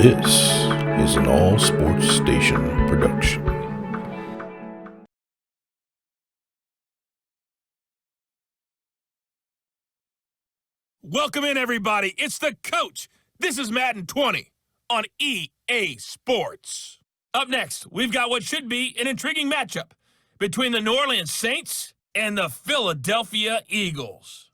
This is an All Sports Station production. Welcome in, everybody. It's the coach. This is Madden 20 on EA Sports. Up next, we've got what should be an intriguing matchup between the New Orleans Saints and the Philadelphia Eagles.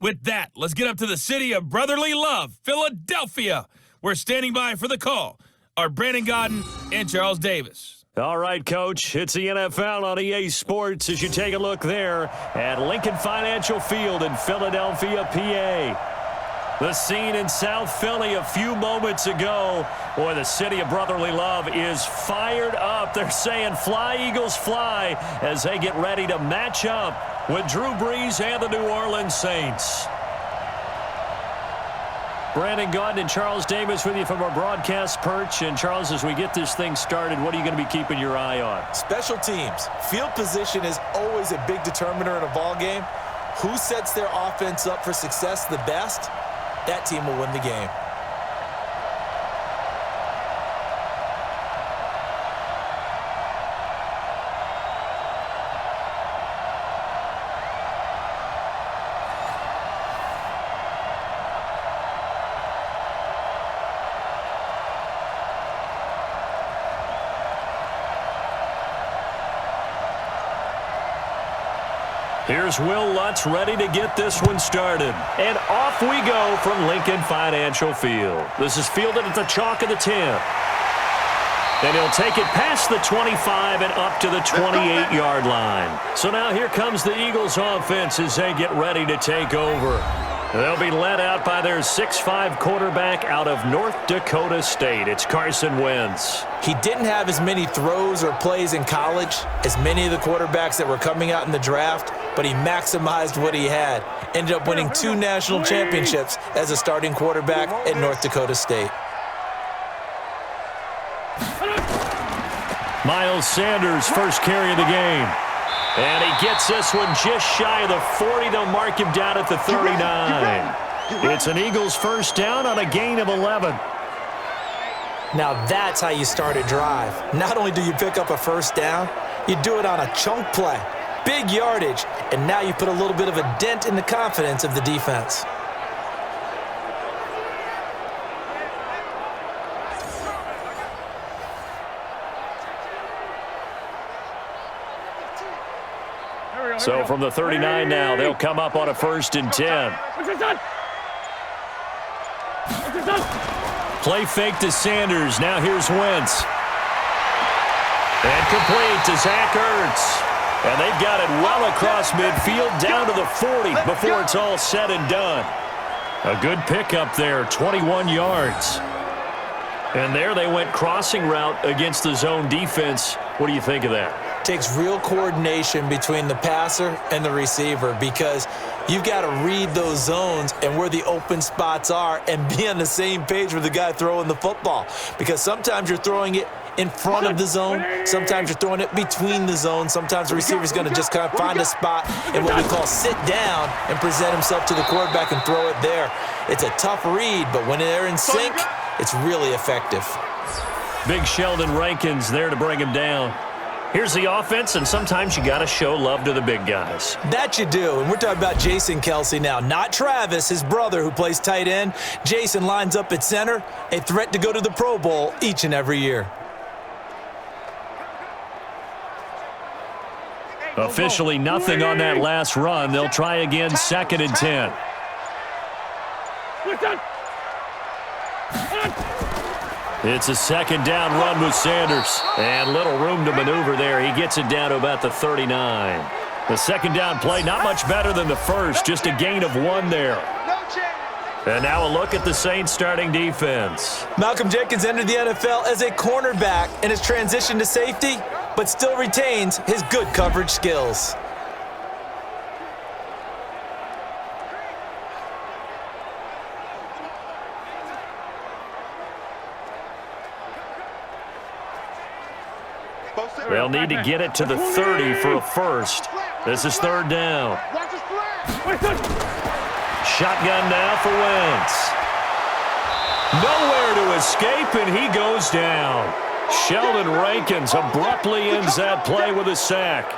With that, let's get up to the city of brotherly love, Philadelphia. We're standing by for the call. Our Brandon Godden and Charles Davis. All right, Coach, it's the NFL on EA Sports as you take a look there at Lincoln Financial Field in Philadelphia, PA. The scene in South Philly a few moments ago. Boy, the city of brotherly love is fired up. They're saying, "Fly, Eagles, fly," as they get ready to match up with Drew Brees and the New Orleans Saints. Brandon Godden and Charles Davis with you from our broadcast perch. And, Charles, as we get this thing started, what are you going to be keeping your eye on? Special teams. Field position is always a big determiner in a ball game. Who sets their offense up for success the best, that team will win the game. Here's Will Lutz ready to get this one started. And off we go from Lincoln Financial Field. This is fielded at the chalk of the 10. And he'll take it past the 25 and up to the 28-yard line. So now here comes the Eagles offense as they get ready to take over. They'll be led out by their 6'5 quarterback out of North Dakota State. It's Carson Wentz. He didn't have as many throws or plays in college as many of the quarterbacks that were coming out in the draft, but he maximized what he had. Ended up winning 2 national championships as a starting quarterback at North Dakota State. Miles Sanders, first carry of the game. And he gets this one just shy of the 40. They'll mark him down at the 39. It's an Eagles first down on a gain of 11. Now that's how you start a drive. Not only do you pick up a first down, you do it on a chunk play. Big yardage, and now you put a little bit of a dent in the confidence of the defense. So from the 39 now, they'll come up on a 1st and 10. Play fake to Sanders. Now here's Wentz. And complete to Zach Ertz. And they've got it well across midfield down to the 40 before it's all said and done. A good pickup there, 21 yards. And there they went crossing route against the zone defense. What do you think of that? Takes real coordination between the passer and the receiver because you've got to read those zones and where the open spots are and be on the same page with the guy throwing the football. Because sometimes you're throwing it in front of the zone. Sometimes you're throwing it between the zones. Sometimes the receiver's going to just kind of find a spot in what we call sit down and present himself to the quarterback and throw it there. It's a tough read, but when they're in sync, it's really effective. Big Sheldon Rankins there to bring him down. Here's the offense, and sometimes you got to show love to the big guys. That you do, and we're talking about Jason Kelce now, not Travis, his brother who plays tight end. Jason lines up at center, a threat to go to the Pro Bowl each and every year. Officially nothing on that last run. They'll try again, 2nd and 10. It's a 2nd down run with Sanders. And little room to maneuver there. He gets it down to about the 39. The 2nd down play, not much better than the first. Just a gain of 1 there. And now a look at the Saints starting defense. Malcolm Jenkins entered the NFL as a cornerback and has transitioned to safety, but still retains his good coverage skills. They'll need to get it to the 30 for a first. This is 3rd down. Shotgun now for Wentz. Nowhere to escape, and he goes down. Sheldon Rankins abruptly ends that play with a sack.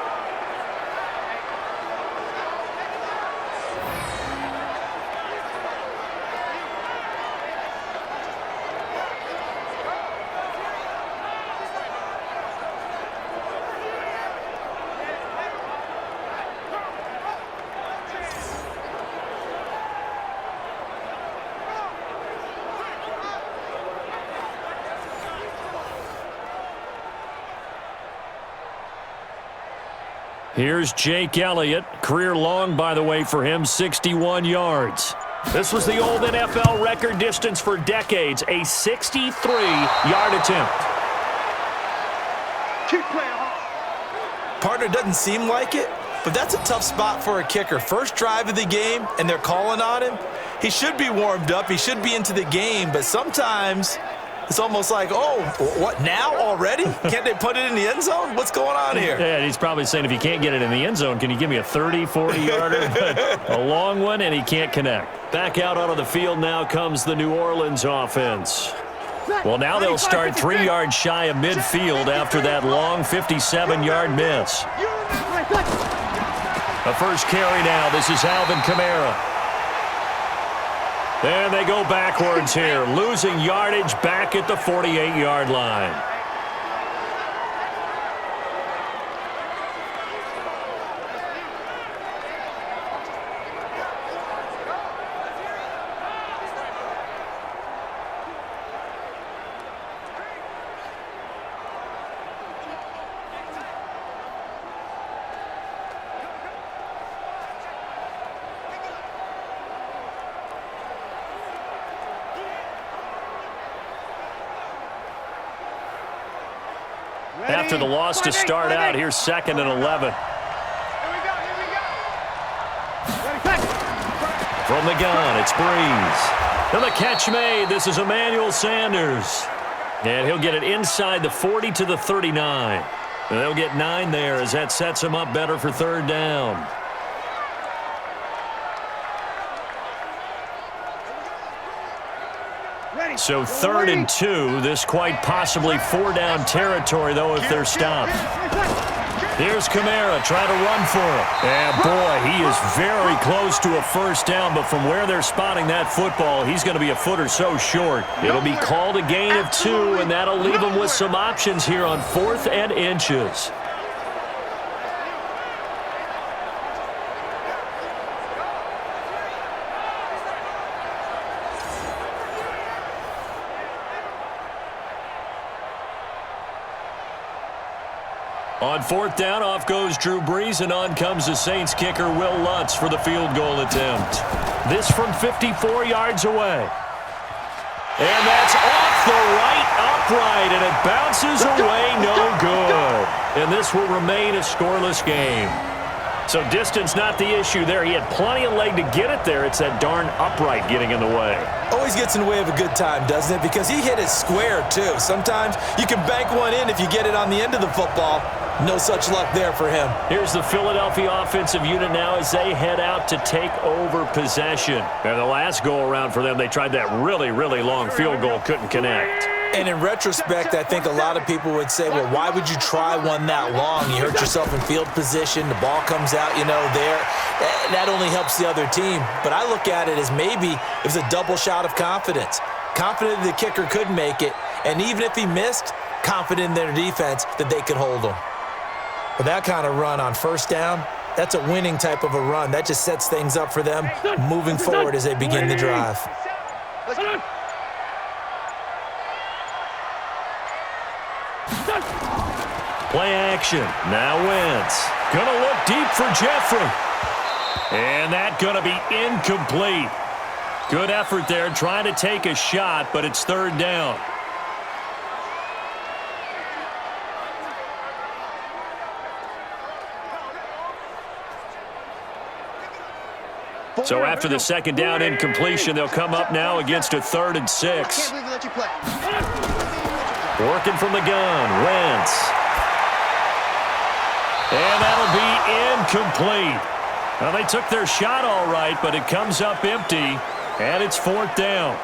Here's Jake Elliott. Career long, by the way, for him, 61 yards. This was the old NFL record distance for decades, a 63-yard attempt. Partner, doesn't seem like it, but that's a tough spot for a kicker. First drive of the game, and they're calling on him. He should be warmed up. He should be into the game, but sometimes it's almost like, oh, what, now already? Can't they put it in the end zone? What's going on here? Yeah, he's probably saying, if you can't get it in the end zone, can you give me a 30, 40-yarder? A long one, and he can't connect. Back out onto the field now comes the New Orleans offense. Well, now they'll start 3 yards shy of midfield after that long 57-yard miss. The first carry now. This is Alvin Kamara. And they go backwards here, losing yardage back at the 48-yard line. After the loss to start out, here's 2nd and 11. From the gun, it's Breeze. And the catch made. This is Emmanuel Sanders. And he'll get it inside the 40 to the 39. And they'll get 9 there as that sets him up better for 3rd down. So 3rd and 2. This quite possibly 4-down territory, though, if they're stopped. Here's Kamara trying to run for it. And, boy, he is very close to a 1st down, but from where they're spotting that football, he's going to be a foot or so short. It'll be called a gain of 2, and that'll leave him with some options here on 4th and inches. On 4th down, off goes Drew Brees, and on comes the Saints kicker, Will Lutz, for the field goal attempt. This from 54 yards away. And that's off the right upright, and it bounces away, no good. And this will remain a scoreless game. So distance not the issue there. He had plenty of leg to get it there. It's that darn upright getting in the way. Always gets in the way of a good time, doesn't it? Because he hit it square, too. Sometimes you can bank one in if you get it on the end of the football. No such luck there for him. Here's the Philadelphia offensive unit now as they head out to take over possession. And the last go-around for them, they tried that really, really long field goal, couldn't connect. And in retrospect, I think a lot of people would say, well, why would you try one that long? You hurt yourself in field position. The ball comes out, there. That only helps the other team. But I look at it as maybe it was a double shot of confidence. Confident the kicker could make it. And even if he missed, confident in their defense that they could hold him. But that kind of run on 1st down, that's a winning type of a run. That just sets things up for them moving forward as they begin the drive. Play action. Now Wentz. Gonna look deep for Jeffrey. And that gonna be incomplete. Good effort there trying to take a shot, but it's 3rd down. So after the 2nd down incompletion, they'll come up now against a 3rd and 6. Working from the gun, Wentz. And that'll be incomplete. Well, they took their shot all right, but it comes up empty, and it's 4th down.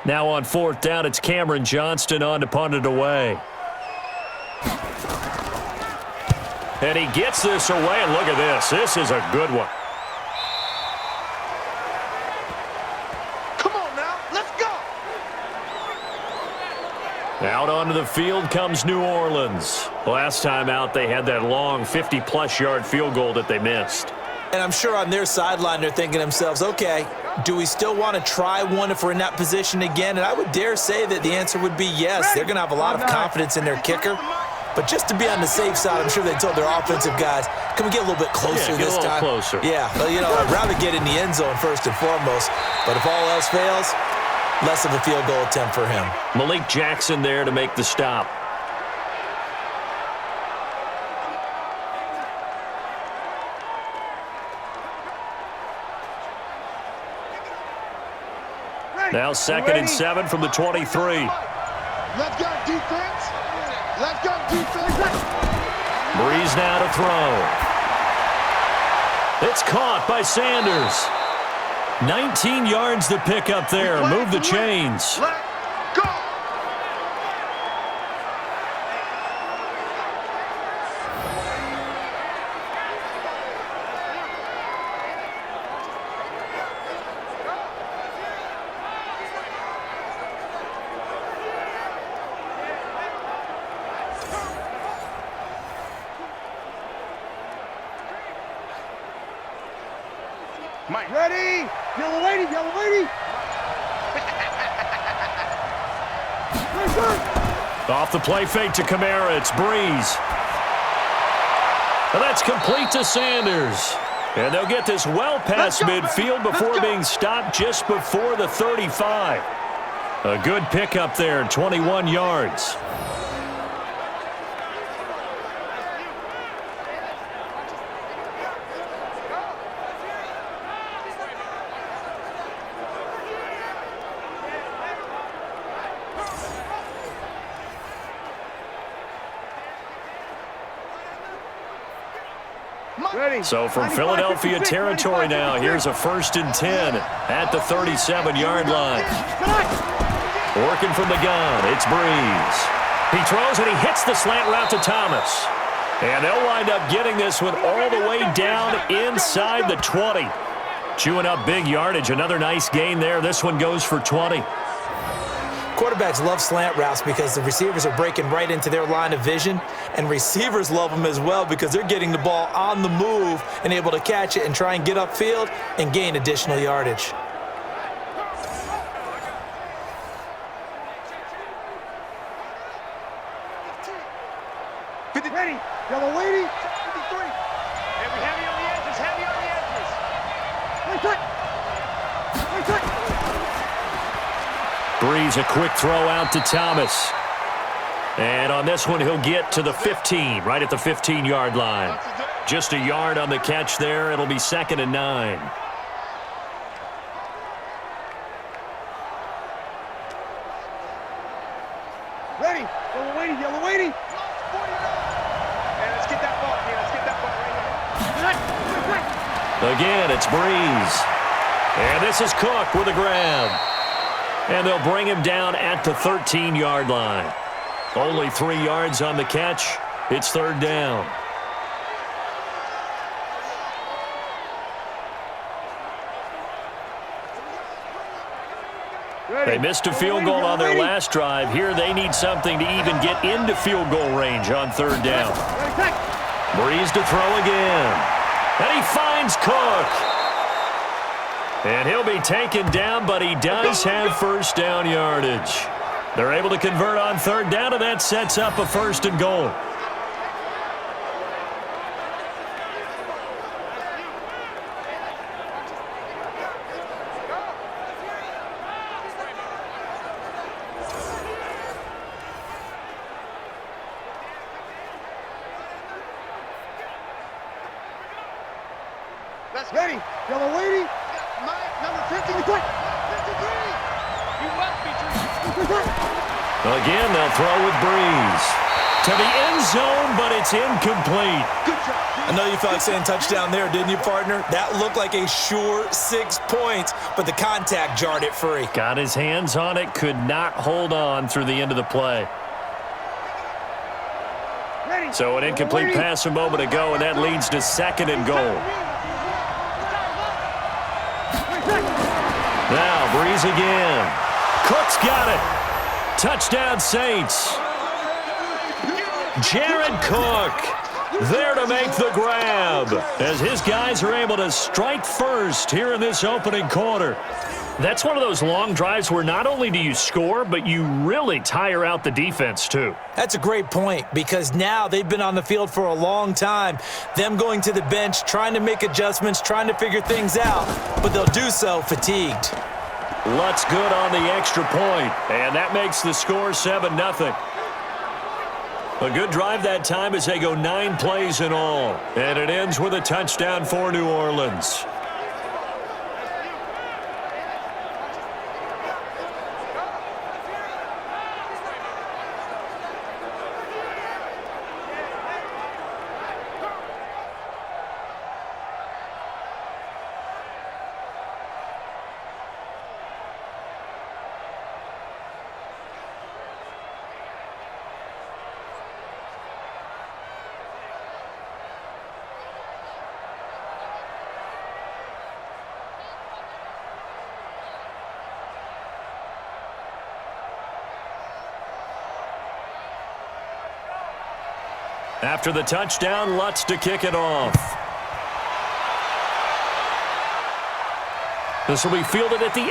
Now on 4th down, it's Cameron Johnston on to punt it away. And he gets this away, and look at this. This is a good one. Come on now, let's go. Out onto the field comes New Orleans. Last time out, they had that long 50-plus yard field goal that they missed. And I'm sure on their sideline they're thinking to themselves, okay, do we still want to try one if we're in that position again? And I would dare say that the answer would be yes. They're going to have a lot of confidence in their kicker. But just to be on the safe side, I'm sure they told their offensive guys, can we get a little bit closer this time? Closer. Yeah, well, I'd rather get in the end zone first and foremost. But if all else fails, less of a field goal attempt for him. Malik Jackson there to make the stop. Now 2nd and 7 from the 23. Let's go, defense. Let's go, defense. Breeze now to throw. It's caught by Sanders. 19 yards to pick up there. Move the chains. Let's go. Mike. Ready? Yellow lady, yellow lady. Off the play fake to Kamara. It's Breeze. And that's complete to Sanders. And they'll get this well past midfield before being stopped just before the 35. A good pickup there, 21 yards. So from Philadelphia territory now, here's a 1st and 10 at the 37-yard line. Working from the gun, it's Breeze. He throws and he hits the slant route to Thomas. And they'll wind up getting this one all the way down inside the 20. Chewing up big yardage, another nice gain there. This one goes for 20. Quarterbacks love slant routes because the receivers are breaking right into their line of vision, and receivers love them as well because they're getting the ball on the move and able to catch it and try and get upfield and gain additional yardage. Ready? Yellow lady. 53. Heavy on the edges. Heavy on the edges. Breeze, a quick throw out to Thomas. And on this one, he'll get to the 15, right at the 15-yard line. Just a yard on the catch there. It'll be 2nd and 9. Ready? Yellow lady. Yellow lady. Let's get that ball here. Let's get that ball right here. Again, it's Breeze. And this is Cook with a grab. And they'll bring him down at the 13-yard line. Only 3 yards on the catch. It's 3rd down. They missed a field goal on their last drive. Here they need something to even get into field goal range on 3rd down. Breeze to throw again. And he finds Cook. And he'll be taken down, but he does have 1st down yardage. They're able to convert on 3rd down, and that sets up a 1st and goal. Ready? Yellow lady. Number 50. 53. You must be true. Again, they'll throw with Breeze. To the end zone, but it's incomplete. I know you felt like saying touchdown there, didn't you, partner? That looked like a sure 6 points, but the contact jarred it free. Got his hands on it, could not hold on through the end of the play. So an incomplete pass a moment ago, and that leads to 2nd and goal. Now Breeze again. Cook's got it. Touchdown Saints. Jared Cook there to make the grab as his guys are able to strike first here in this opening quarter. That's one of those long drives where not only do you score, but you really tire out the defense too. That's a great point because now they've been on the field for a long time. Them going to the bench, trying to make adjustments, trying to figure things out, but they'll do so fatigued. Lutz good on the extra point, and that makes the score 7-0. A good drive that time as they go 9 plays in all, and it ends with a touchdown for New Orleans. After the touchdown, Lutz to kick it off. This will be fielded at the 8.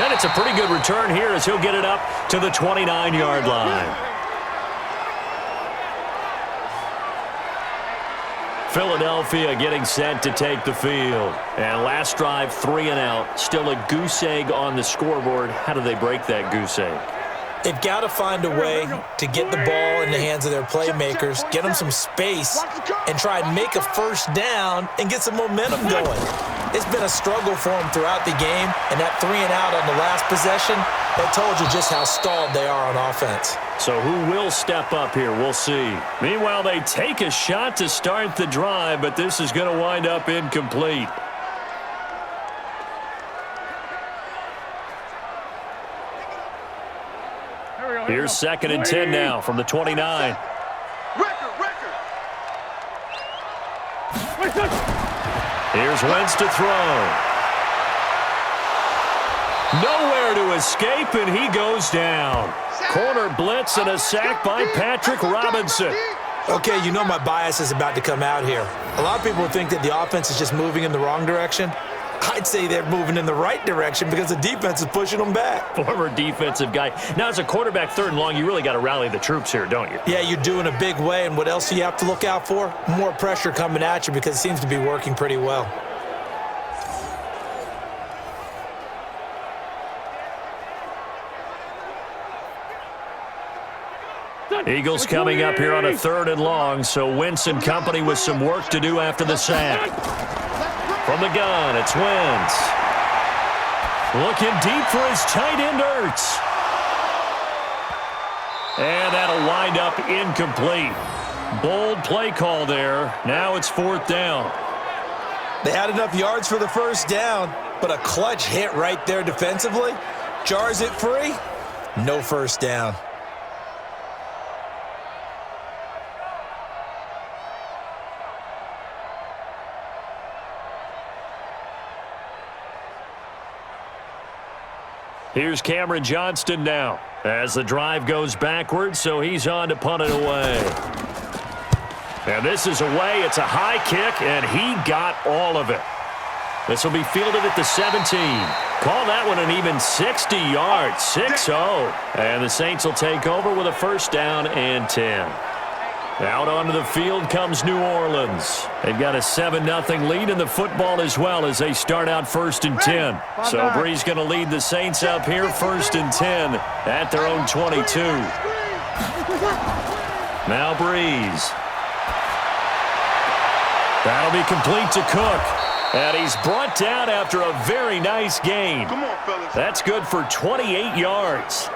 And it's a pretty good return here as he'll get it up to the 29-yard line. Philadelphia getting set to take the field. And last drive, 3 and out. Still a goose egg on the scoreboard. How do they break that goose egg? They've got to find a way to get the ball in the hands of their playmakers, get them some space, and try and make a first down and get some momentum going. It's been a struggle for them throughout the game, and that 3 and out on the last possession, that told you just how stalled they are on offense. So who will step up here? We'll see. Meanwhile, they take a shot to start the drive, but this is going to wind up incomplete. Here's 2nd and 10 now from the 29. Here's Wentz to throw. Nowhere to escape, and he goes down. Corner blitz and a sack by Patrick Robinson. Okay, you know my bias is about to come out here. A lot of people think that the offense is just moving in the wrong direction. I'd say they're moving in the right direction because the defense is pushing them back. Former defensive guy. Now, as a quarterback 3rd and long, you really got to rally the troops here, don't you? Yeah, you do in a big way, and what else do you have to look out for? More pressure coming at you because it seems to be working pretty well. Eagles coming up here on a 3rd and long, so Wentz and company with some work to do after the sack. From the gun, it's Wentz. Looking deep for his tight end, Ertz. And that'll wind up incomplete. Bold play call there. Now it's 4th down. They had enough yards for the first down, but a clutch hit right there defensively. Jars it free. No first down. Here's Cameron Johnston now as the drive goes backwards, so he's on to punt it away. And this is away. It's a high kick, and he got all of it. This will be fielded at the 17. Call that one an even 60 yards, 6-0. And the Saints will take over with a first down and 10. Out onto the field comes New Orleans. They've got a 7-0 lead in the football as well as they start out 1st and 10. So Breeze going to lead the Saints up here 1st and 10 at their own 22. Now Breeze. That'll be complete to Cook. And he's brought down after a very nice gain. Come on, fellas. That's good for 28 yards.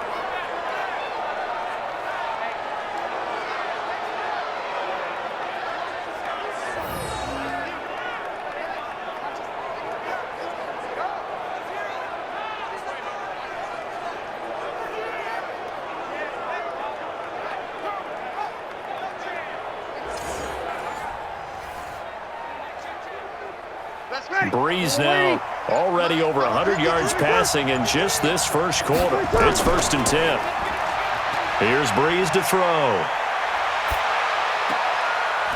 Breeze now already over 100 yards passing in just this first quarter. It's 1st and 10. Here's Breeze to throw.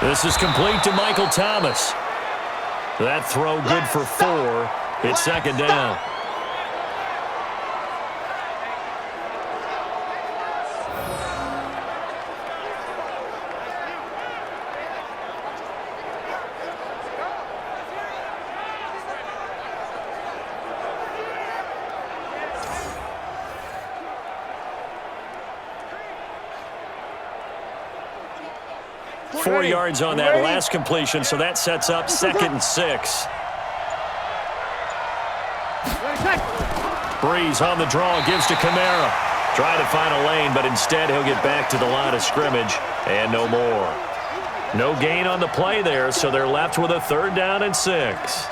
This is complete to Michael Thomas. That throw good for 4. It's 2nd down. Four yards on that last completion, so that sets up 2nd and 6. Breeze on the draw, gives to Kamara. Try to find a lane, but instead he'll get back to the line of scrimmage, and no more. No gain on the play there, so they're left with a 3rd down and 6.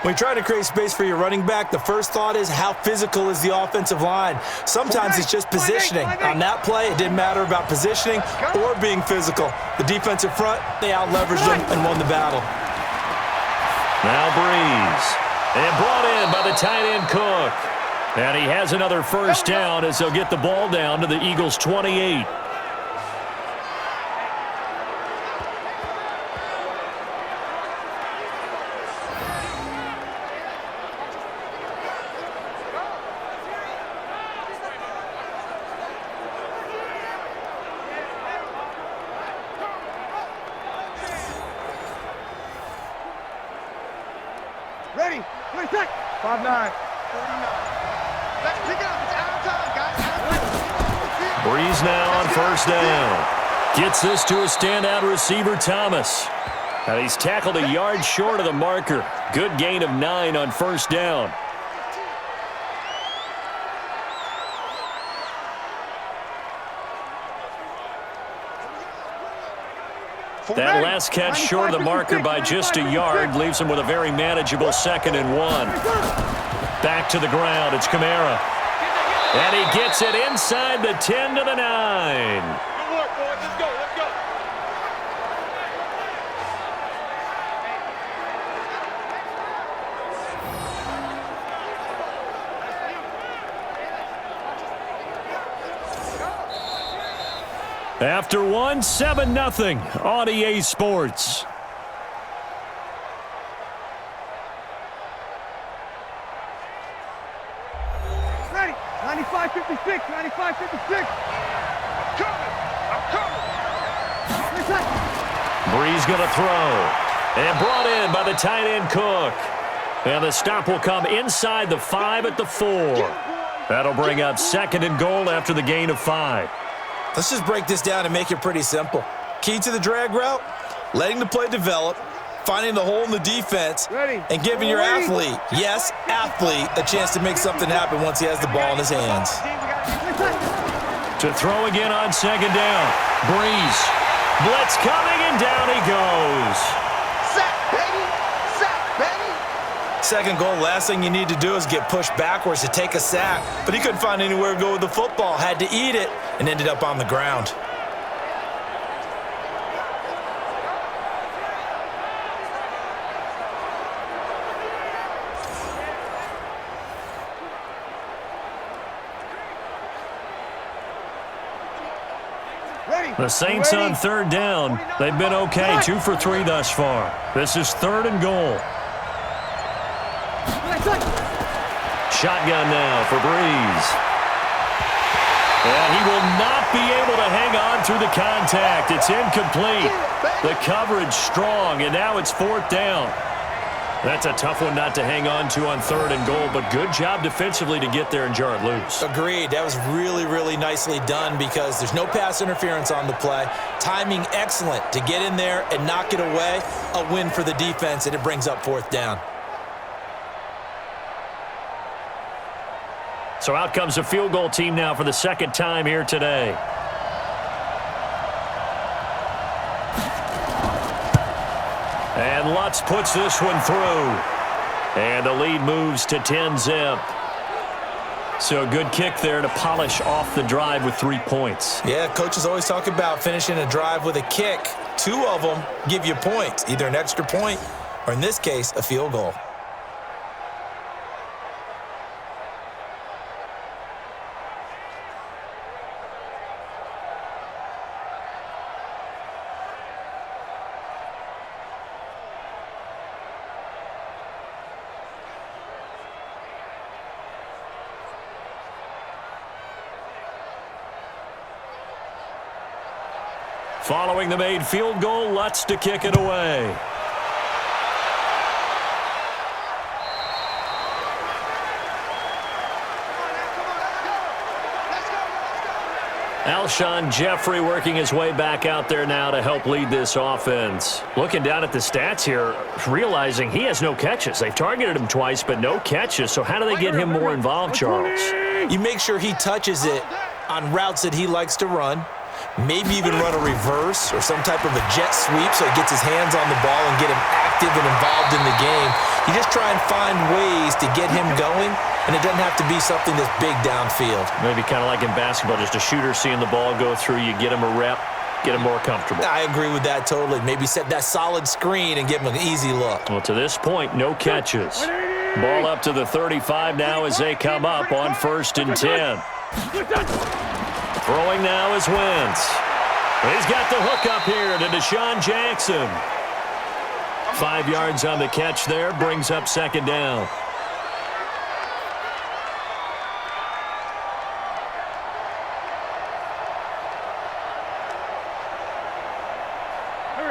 When you're trying to create space for your running back, the first thought is how physical is the offensive line. Sometimes it's just positioning. On that play, it didn't matter about positioning or being physical. The defensive front, they out-leveraged them and won the battle. Now Breeze. And brought in by the tight end Cook. And he has another 1st down as they'll get the ball down to the Eagles' 28. Ready, 20 seconds. 5-9. 49. Let's pick it up. It's out of time, guys. Breeze now on 1st down. Gets this to a standout receiver, Thomas. And he's tackled a yard short of the marker. Good gain of 9 on 1st down. That last catch short of the marker by just a yard leaves him with a very manageable 2nd and 1. Back to the ground. It's Kamara. And he gets it inside the 10 to the 9. Good work, boys. Let's go. Let's go. After one, 7-0 on EA Sports. Ready. 95-56. 95-56. I'm coming. Breeze going to throw. And brought in by the tight end Cook. And the stop will come inside the 5 at the 4. That'll bring up 2nd and goal after the gain of 5. Let's just break this down and make it pretty simple. Key to the drag route, letting the play develop, finding the hole in the defense, and giving your athlete, yes, athlete, a chance to make something happen once he has the ball in his hands. To throw again on 2nd down. Breeze. Blitz coming, and down he goes. Sack, baby. Sack, baby. 2nd goal, last thing you need to do is get pushed backwards to take a sack. But he couldn't find anywhere to go with the football, had to eat it, and ended up on the ground. The Saints on 3rd down. They've been okay, 2 for 3 thus far. This is 3rd and goal. Shotgun now for Breeze. And he will not be able to hang on through the contact. It's incomplete. The coverage strong, and now it's 4th down. That's a tough one not to hang on to on 3rd and goal, but good job defensively to get there and jar it loose. Agreed. That was really, really nicely done because there's no pass interference on the play. Timing excellent to get in there and knock it away. A win for the defense, and it brings up 4th down. So out comes the field goal team now for the 2nd time here today. And Lutz puts this one through. And the lead moves to 10-zip. So a good kick there to polish off the drive with 3 points. Yeah, coaches always talk about finishing a drive with a kick. 2 of them give you points, either an extra point or in this case, a field goal. Following the made field goal, Lutz to kick it away. Alshon Jeffrey working his way back out there now to help lead this offense. Looking down at the stats here, realizing he has no catches. They've targeted him twice, but no catches. So how do they get him more involved, Charles? You make sure he touches it on routes that he likes to run. Maybe even run a reverse or some type of a jet sweep so he gets his hands on the ball and get him active and involved in the game. You just try and find ways to get him going, and it doesn't have to be something that's big downfield. Maybe kind of like in basketball, just a shooter seeing the ball go through, you get him a rep, get him more comfortable. I agree with that totally. Maybe set that solid screen and give him an easy look. Well, to this point, no catches. Ball up to the 35 now as they come up on 1st and 10. Throwing now is Wentz. He's got the hook up here to Deshaun Jackson. 5 yards on the catch there, brings up 2nd down.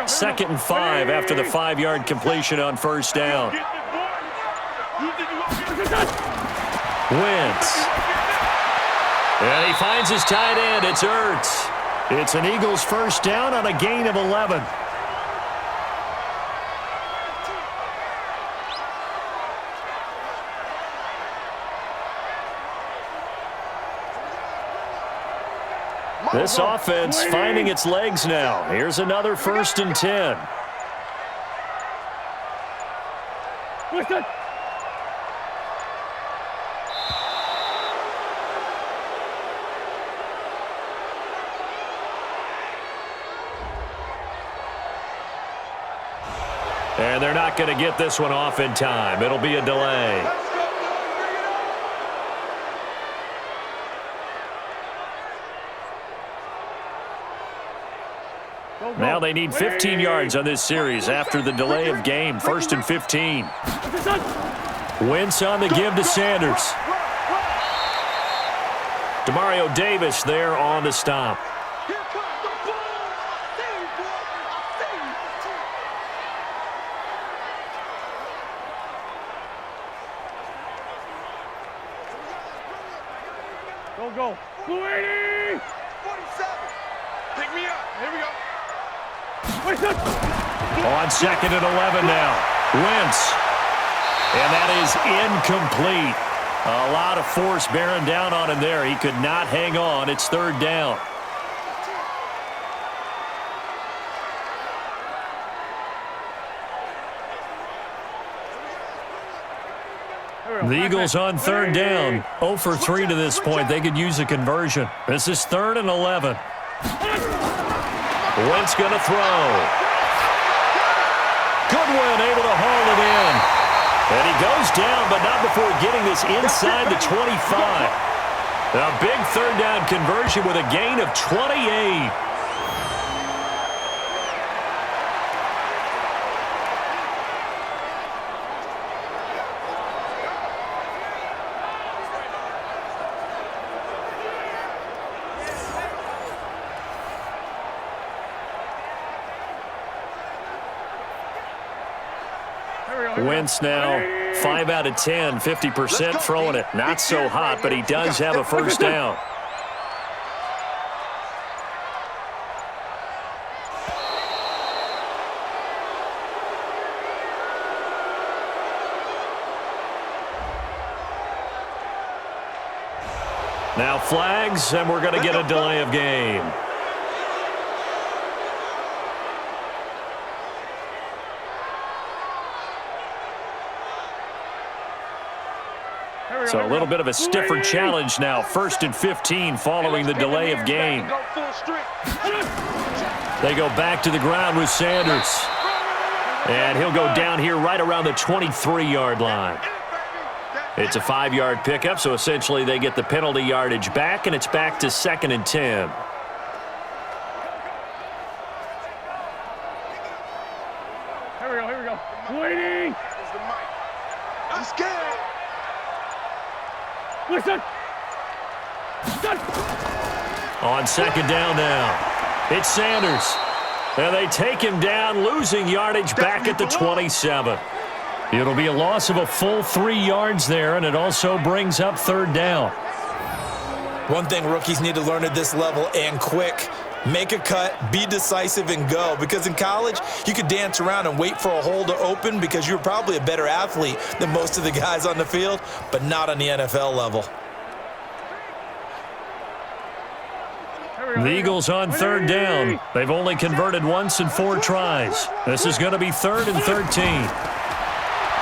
Second and 5 after the 5-yard completion on 1st down. Wentz. And he finds his tight end. It's Ertz. It's an Eagles 1st down on a gain of 11. This offense finding its legs now. Here's another 1st and 10. And they're not going to get this one off in time. It'll be a delay. Now they need 15 yards on this series after the delay of game. 1st and 15. Wentz on the give to Sanders. Demario Davis there on the stop. Go. Blue 80! 47. Pick me up. Here we go. On 2nd and 11 now. Wentz. And that is incomplete. A lot of force bearing down on him there. He could not hang on. It's 3rd down. The Eagles on 3rd down. 0 for 3 to this point. They could use a conversion. This is 3rd and 11. Wentz going to throw. Goodwin able to haul it in. And he goes down, but not before getting this inside the 25. A big 3rd down conversion with a gain of 28. Wentz now 5 out of 10, 50% throwing it. Not so hot, but he does have a 1st down. Now flags, and we're going to get a delay of game. So a little bit of a stiffer challenge now. 1st and 15 following the delay of game. They go back to the ground with Sanders. And he'll go down here right around the 23-yard line. It's a 5-yard pickup, so essentially they get the penalty yardage back, and it's back to 2nd and 10. Here we go. Waiting. I'm scared. Listen. On 2nd down now, it's Sanders. And they take him down, losing yardage back at the 27. It'll be a loss of a full 3 yards there, and it also brings up 3rd down. One thing rookies need to learn at this level, and quick: make a cut, be decisive, and go. Because in college, you could dance around and wait for a hole to open because you're probably a better athlete than most of the guys on the field, but not on the NFL level. The Eagles on 3rd down. They've only converted once in 4 tries. This is going to be 3rd and 13.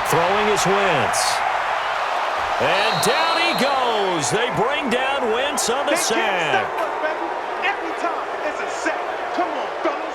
Throwing is Wentz. And down he goes. They bring down Wentz on the sack. Every time it's a sack. Come on, fellas.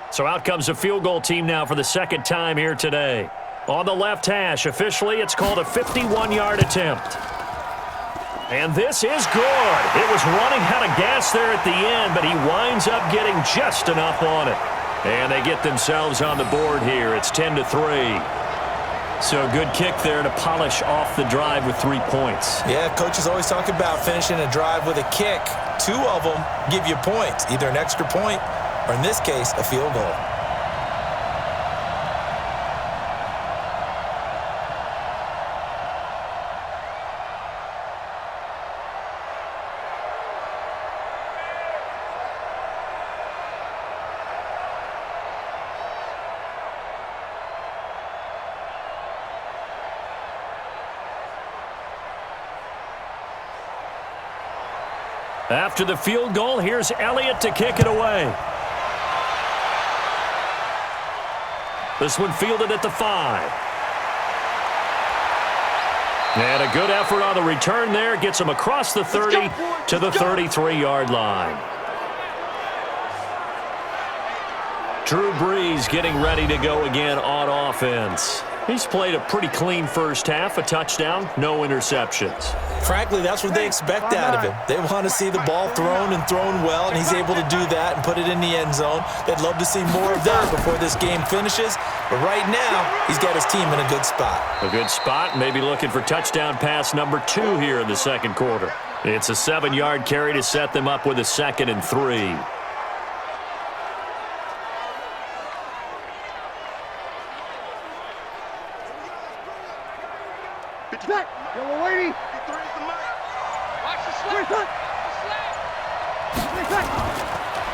So out comes a field goal team now for the 2nd time here today. On the left hash, officially, it's called a 51-yard attempt. And this is good. It was running out of gas there at the end, but he winds up getting just enough on it. And they get themselves on the board here. It's 10-3. So a good kick there to polish off the drive with 3 points. Yeah, coaches always talk about finishing a drive with a kick. 2 of them give you points, either an extra point or, in this case, a field goal. After the field goal, here's Elliott to kick it away. This one fielded at the 5. And a good effort on the return there. Gets him across the 30 to the 33-yard line. Drew Brees getting ready to go again on offense. He's played a pretty clean first half, a touchdown, no interceptions. Frankly, that's what they expect out of him. They want to see the ball thrown and thrown well, and he's able to do that and put it in the end zone. They'd love to see more of that before this game finishes. But right now, he's got his team in a good spot. A good spot, maybe looking for touchdown pass number 2 here in the 2nd quarter. It's a 7-yard carry to set them up with a 2nd and 3. We're waiting.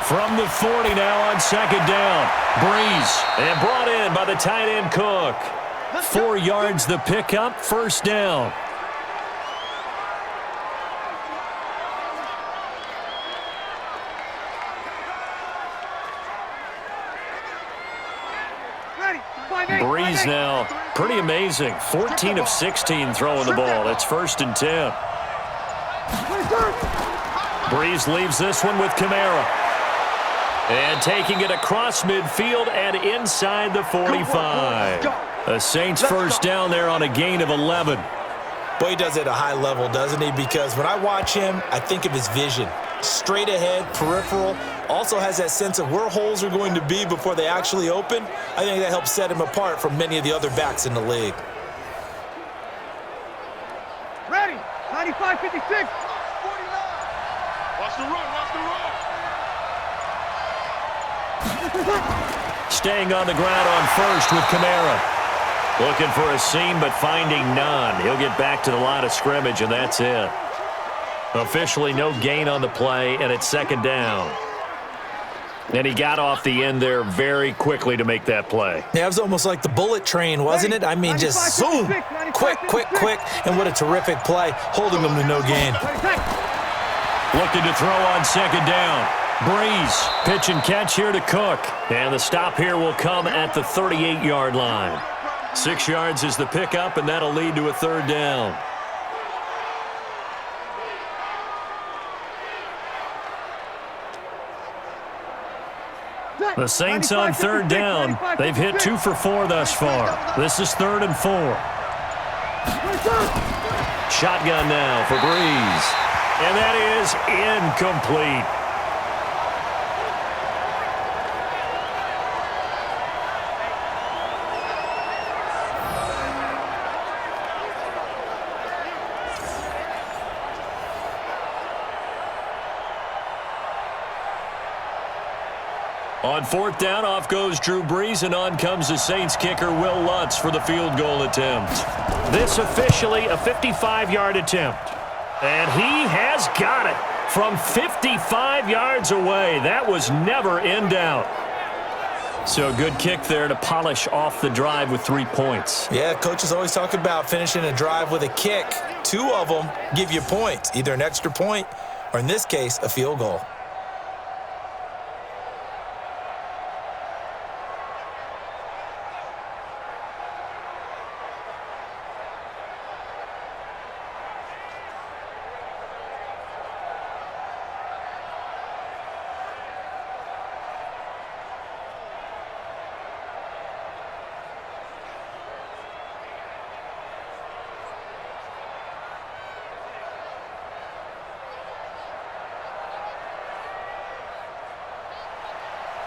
From the 40 now on 2nd down. Brees, and brought in by the tight end Cook. 4 yards the pickup, 1st down. Brees now, pretty amazing. 14 of 16 throwing the ball. It's 1st and 10. Brees leaves this one with Kamara. And taking it across midfield and inside the 45. The Saints 1st down there on a gain of 11. Boy, he does it at a high level, doesn't he? Because when I watch him, I think of his vision. Straight ahead, peripheral, also has that sense of where holes are going to be before they actually open. I think that helps set him apart from many of the other backs in the league. Ready, 95, 56. 49. Watch the run, Staying on the ground on 1st with Kamara. Looking for a seam, but finding none. He'll get back to the line of scrimmage, and that's it. Officially no gain on the play, and it's 2nd down. And he got off the end there very quickly to make that play. Yeah, it was almost like the bullet train, wasn't it? I mean, just zoom, quick, and what a terrific play, holding them to no gain. Looking to throw on second down. Breeze, pitch and catch here to Cook. And the stop here will come at the 38-yard line. 6 yards is the pickup, and that'll lead to a third down. The Saints on third down. They've hit 2 for 4 thus far. This is 3rd and 4. Shotgun now for Breeze. And that is incomplete. On 4th down, off goes Drew Brees, and on comes the Saints kicker, Will Lutz, for the field goal attempt. This officially a 55-yard attempt. And he has got it from 55 yards away. That was never in doubt. So a good kick there to polish off the drive with 3 points. Yeah, coaches always talk about finishing a drive with a kick. 2 of them give you points, either an extra point or, in this case, a field goal.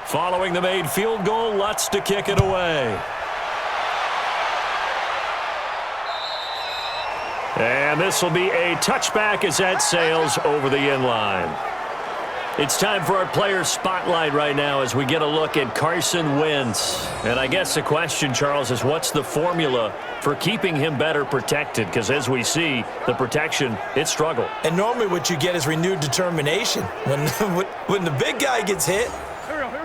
Following the made field goal, Lutz to kick it away. And this will be a touchback as that sails over the end line. It's time for our player spotlight right now as we get a look at Carson Wentz. And I guess the question, Charles, is what's the formula for keeping him better protected? Because as we see, the protection, it struggled. And normally what you get is renewed determination. When the big guy gets hit,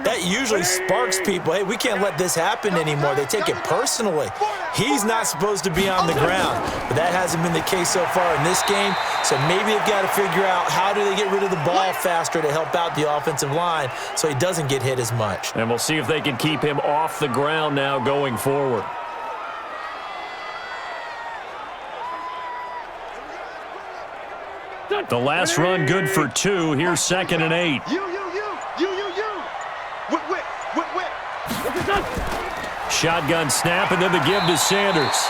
that usually sparks people. Hey, we can't let this happen anymore. They take it personally. He's not supposed to be on the ground, but that hasn't been the case so far in this game. So maybe they've got to figure out how do they get rid of the ball faster to help out the offensive line so he doesn't get hit as much. And we'll see if they can keep him off the ground now going forward. The last run good for 2. Here's 2nd and 8. Shotgun snap, and then the give to Sanders.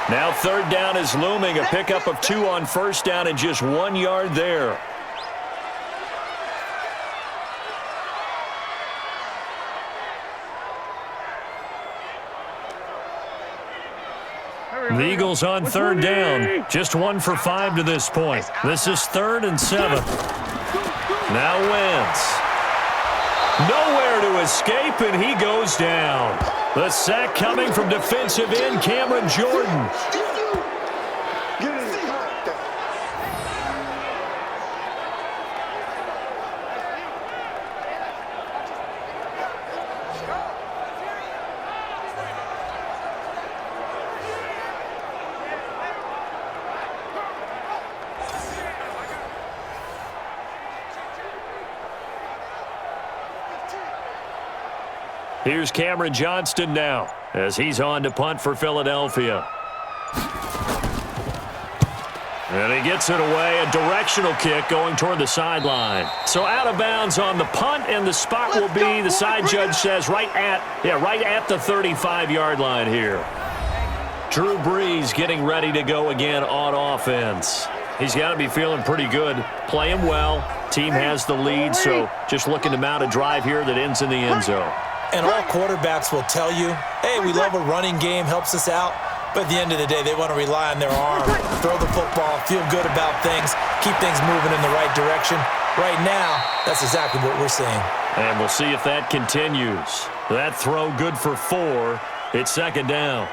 Now 3rd down is looming. A pickup of 2 on 1st down and just 1 yard there. The Eagles on 3rd down. Just 1 for 5 to this point. This is 3rd and 7. Now Wentz. Nowhere to escape, and he goes down. The sack coming from defensive end Cameron Jordan. Here's Cameron Johnston now as he's on to punt for Philadelphia. And he gets it away, a directional kick going toward the sideline. So out of bounds on the punt, and the spot will be, the side judge says, right at the 35-yard line here. Drew Brees getting ready to go again on offense. He's got to be feeling pretty good, playing well. Team has the lead, so just looking to mount a drive here that ends in the end zone. And all quarterbacks will tell you, hey, we love a running game, helps us out. But at the end of the day, they want to rely on their arm, throw the football, feel good about things, keep things moving in the right direction. Right now, that's exactly what we're seeing. And we'll see if that continues. That throw good for 4. It's 2nd down.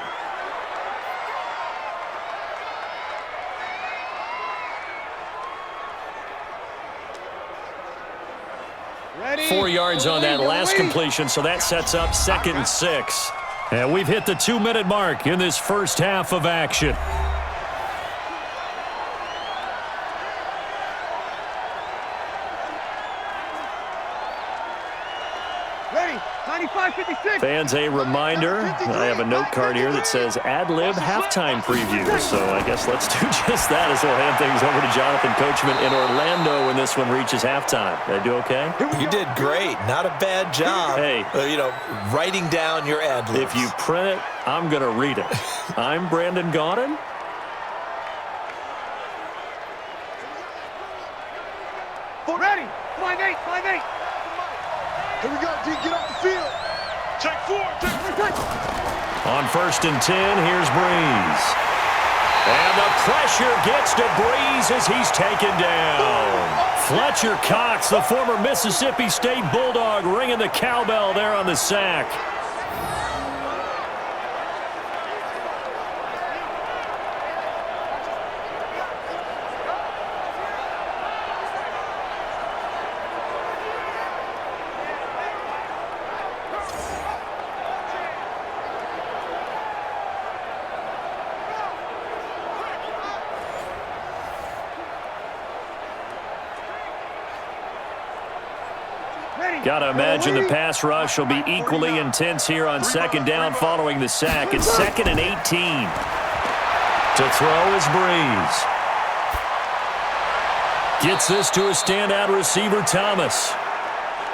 4 yards on that last completion, so that sets up 2nd and 6. And we've hit the 2-minute mark in this first half of action. Ready, 95-56. Fans, a reminder, I have a note card here that says ad-lib halftime preview. So I guess let's do just that as we'll hand things over to Jonathan Coachman in Orlando when this one reaches halftime. Did I do okay? You did great. Not a bad job. Hey. Writing down your ad-libs. If you print it, I'm going to read it. I'm Brandon Gaudin. Ready, 5-8, 5-8. Here we go, D, get off the field. Take 4, On 1st and 10, here's Breeze. And the pressure gets to Breeze as he's taken down. Fletcher Cox, the former Mississippi State Bulldog, ringing the cowbell there on the sack. Got to imagine the pass rush will be equally intense here on 2nd down following the sack. It's 2nd and 18. To throw is Breeze. Gets this to a standout receiver, Thomas.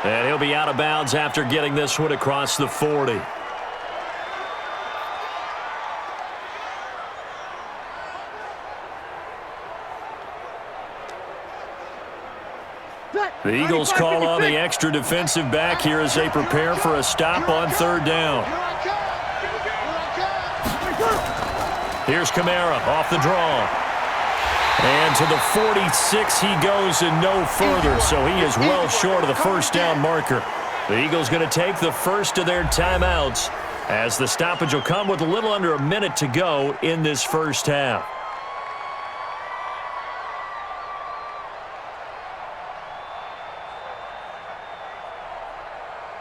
And he'll be out of bounds after getting this one across the 40. The Eagles call on the extra defensive back here as they prepare for a stop on 3rd down. Here's Kamara off the draw. And to the 46 he goes and no further, so he is well short of the 1st down marker. The Eagles going to take the first of their timeouts as the stoppage will come with a little under a minute to go in this first half.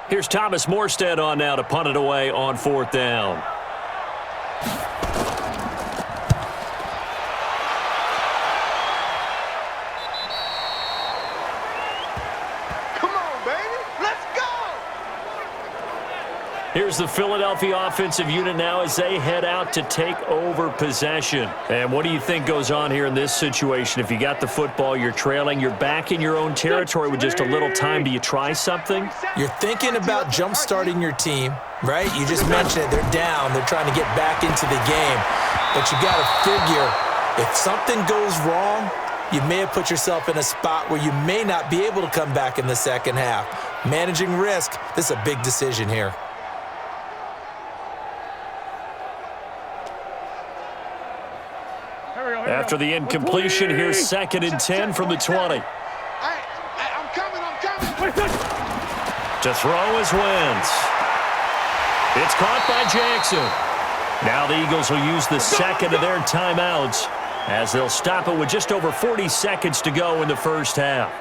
Here's Thomas Morstead on now to punt it away on 4th down. Come on, baby. Let's go. Here's the Philadelphia offensive unit now as they head out to take over possession. And what do you think goes on here in this situation? If you got the football, you're trailing, you're back in your own territory with just a little time. Do you try something? You're thinking about jump-starting your team, right? You just mentioned it. They're down. They're trying to get back into the game. But you got to figure if something goes wrong, you may have put yourself in a spot where you may not be able to come back in the second half. Managing risk, this is a big decision here. After the incompletion, here's 2nd and 10 from the 20. I'm coming. To throw is Wentz. It's caught by Jackson. Now the Eagles will use the 2nd of their timeouts as they'll stop it with just over 40 seconds to go in the first half.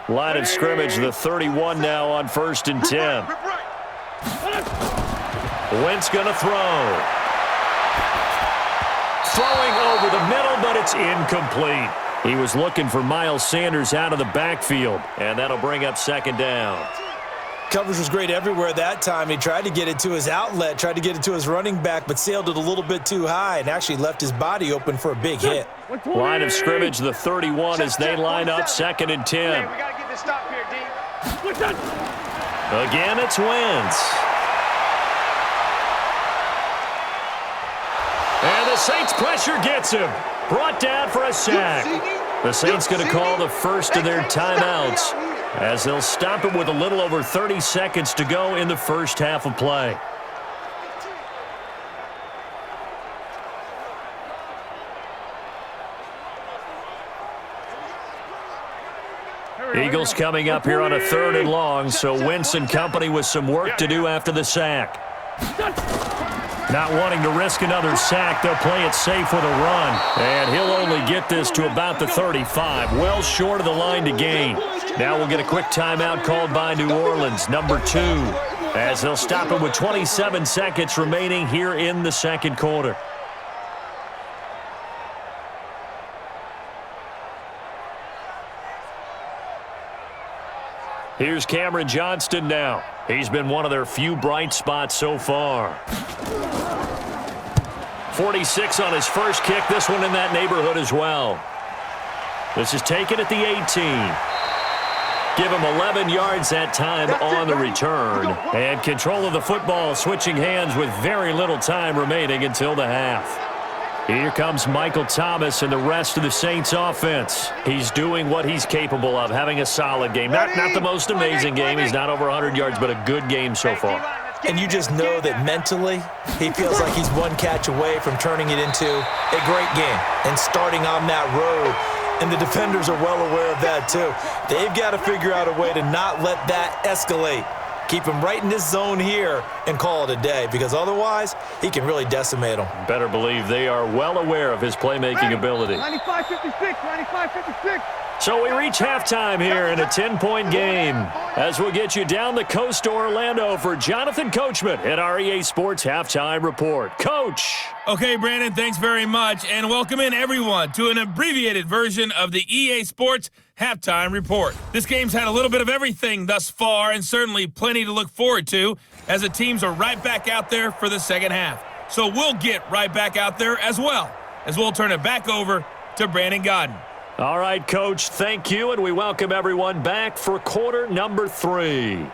Line of scrimmage, the 31 now on 1st and 10. Wentz going to throw. Throwing over the middle, but it's incomplete. He was looking for Miles Sanders out of the backfield, and that'll bring up 2nd down. Coverage was great everywhere that time. He tried to get it to his outlet, tried to get it to his running back, but sailed it a little bit too high and actually left his body open for a big hit. Line of scrimmage, the 31 as they line up 2nd and 10. We got to get this stop here, D. Again, it's Wentz. And the Saints pressure gets him. Brought down for a sack. The Saints going to call the first of their timeouts as they'll stop it with a little over 30 seconds to go in the first half of play. Eagles coming up here on a 3rd and long, so Wentz and company with some work to do after the sack. Not wanting to risk another sack, they'll play it safe with a run. And he'll only get this to about the 35, well short of the line to gain. Now we'll get a quick timeout called by New Orleans, number 2, as they'll stop it with 27 seconds remaining here in the 2nd quarter. Here's Cameron Johnston now. He's been one of their few bright spots so far. 46 on his first kick. This one in that neighborhood as well. This is taken at the 18. Give him 11 yards that time on the return. And control of the football switching hands with very little time remaining until the half. Here comes Michael Thomas and the rest of the Saints offense. He's doing what he's capable of, having a solid game. Not the most amazing game. He's not over 100 yards, but a good game so far. And you just know that mentally, he feels like he's one catch away from turning it into a great game and starting on that road. And the defenders are well aware of that, too. They've got to figure out a way to not let that escalate. Keep him right in this zone here and call it a day, because otherwise he can really decimate them. Better believe they are well aware of his playmaking ability. 95-56, 95-56. So we reach halftime here in a 10-point game as we'll get you down the coast to Orlando for Jonathan Coachman at our EA Sports Halftime Report. Coach! Okay, Brandon, thanks very much, and welcome in everyone to an abbreviated version of the EA Sports Halftime Report. This game's had a little bit of everything thus far, and certainly plenty to look forward to, as the teams are right back out there for the second half. So we'll get right back out there as well, as we'll turn it back over to Brandon Godden. All right, Coach, thank you, and we welcome everyone back for quarter number 3.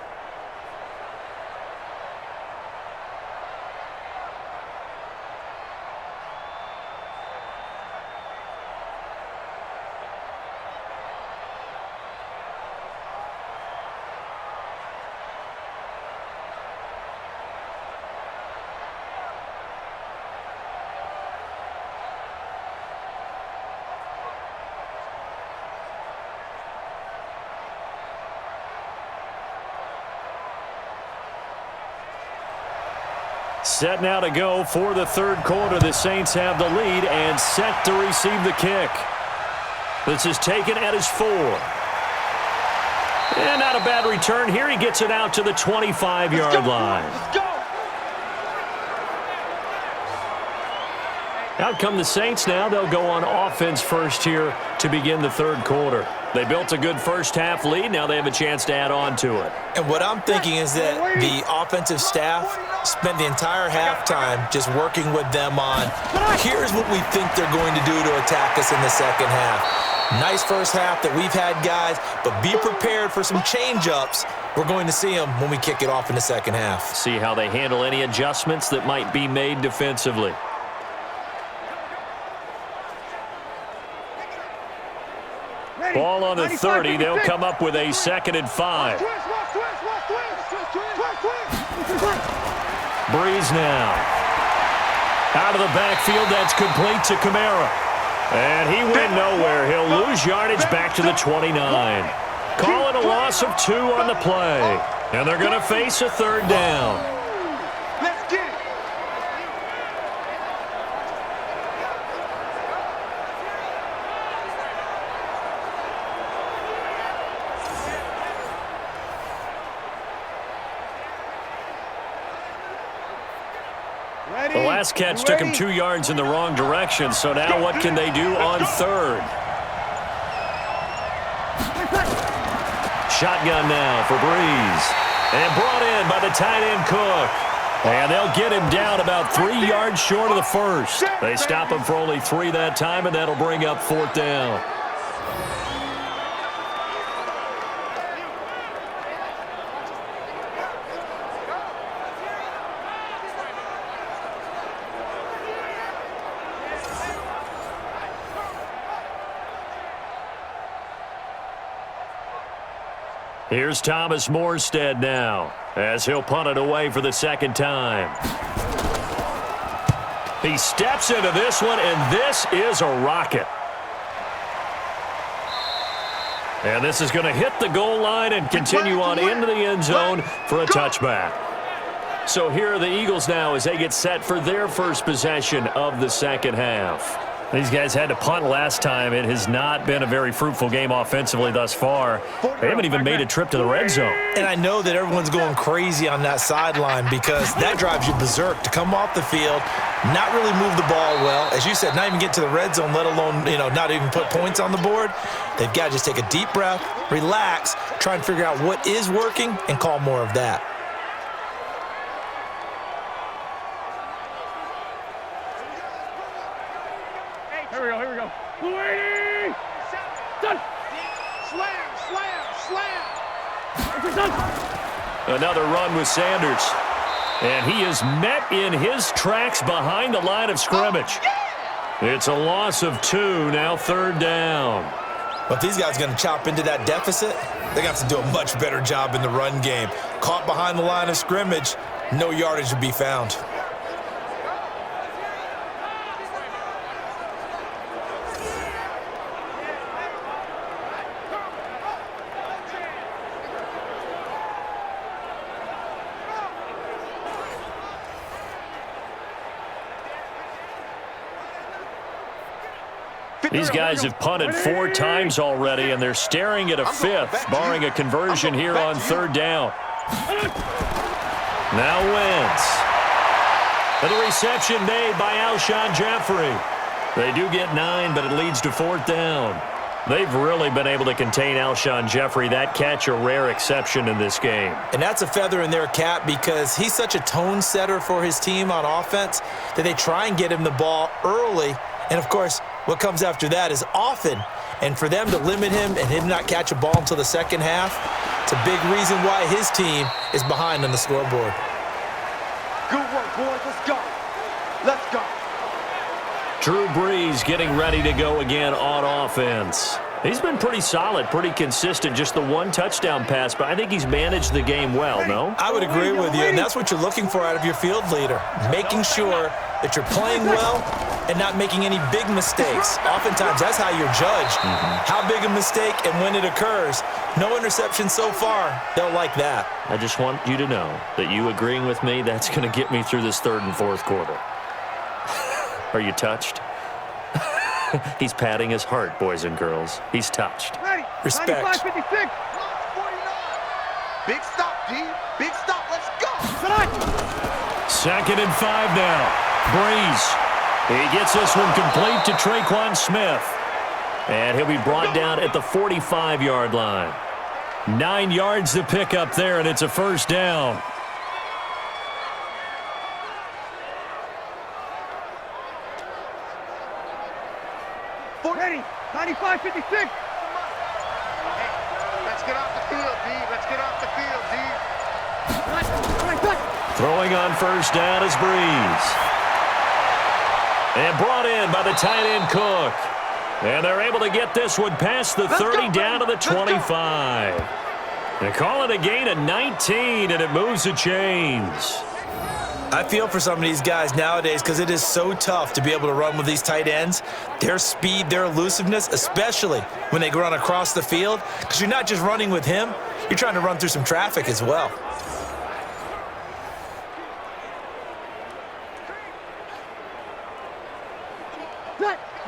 Set now to go for the 3rd quarter. The Saints have the lead and set to receive the kick. This is taken at his 4. And not a bad return here. He gets it out to the 25-yard line. Let's go. Out come the Saints now. They'll go on offense first here to begin the 3rd quarter. They built a good first-half lead. Now they have a chance to add on to it. And what I'm thinking is that the offensive staff spent the entire halftime just working with them on, here's what we think they're going to do to attack us in the second half. Nice first half that we've had, guys, but be prepared for some change-ups. We're going to see them when we kick it off in the second half. See how they handle any adjustments that might be made defensively. Ball on the 30. They'll come up with a 2nd and 5. Breeze now. Out of the backfield, that's complete to Kamara. And he went nowhere. He'll lose yardage back to the 29. Call it a loss of 2 on the play. And they're going to face a 3rd down. Let's get it. The last catch took him 2 yards in the wrong direction, so now what can they do on 3rd? Shotgun now for Breeze. And brought in by the tight end Cook. And they'll get him down about 3 yards short of the first. They stop him for only 3 that time, and that'll bring up 4th down. Here's Thomas Morstead now, as he'll punt it away for the 2nd time. He steps into this one, and this is a rocket. And this is going to hit the goal line and continue on into the end zone for a touchback. So here are the Eagles now as they get set for their first possession of the second half. These guys had to punt last time. It has not been a very fruitful game offensively thus far. They haven't even made a trip to the red zone. And I know that everyone's going crazy on that sideline because that drives you berserk to come off the field, not really move the ball well. As you said, not even get to the red zone, let alone, not even put points on the board. They've got to just take a deep breath, relax, try and figure out what is working, and call more of that. Here we go. 280! Done! Slam! Another run with Sanders. And he is met in his tracks behind the line of scrimmage. It's a loss of 2, now third down. But if these guys are going to chop into that deficit, they got to do a much better job in the run game. Caught behind the line of scrimmage, no yardage to be found. These guys have punted 4 times already, and they're staring at a 5th, barring a conversion here on third down. Now Wentz. And the reception made by Alshon Jeffrey. They do get 9, but it leads to 4th down. They've really been able to contain Alshon Jeffrey. That catch a rare exception in this game. And that's a feather in their cap because he's such a tone setter for his team on offense that they try and get him the ball early. And, of course, what comes after that is often. And for them to limit him and him not catch a ball until the second half, it's a big reason why his team is behind on the scoreboard. Good work, boys. Let's go. Let's go. Drew Brees getting ready to go again on offense. He's been pretty solid, pretty consistent, just the 1 touchdown pass, but I think he's managed the game well, no? I would agree with you, and that's what you're looking for out of your field leader, making sure that you're playing well and not making any big mistakes. Oftentimes, that's how you're judged. How big a mistake and when it occurs. No interception so far. They'll like that. I just want you to know that you agreeing with me, that's going to get me through this 3rd and 4th quarter. Are you touched? He's patting his heart, boys and girls. He's touched. Ready. Respect. 95, 56. 49. Big stop, D. Big stop. Let's go. 2nd and 5 now. Brees. He gets this one complete to Traquan Smith. And he'll be brought down at the 45-yard line. 9 yards to pick up there, and it's a 1st down. Ready. 95, 56. Hey, let's get off the field, D. Let's get off the field, D. Throwing on 1st down is Brees. And brought in by the tight end Cook. And they're able to get this one past the 30 down to the 25. They call it a gain of 19, and it moves the chains. I feel for some of these guys nowadays because it is so tough to be able to run with these tight ends. Their speed, their elusiveness, especially when they run across the field, because you're not just running with him, you're trying to run through some traffic as well.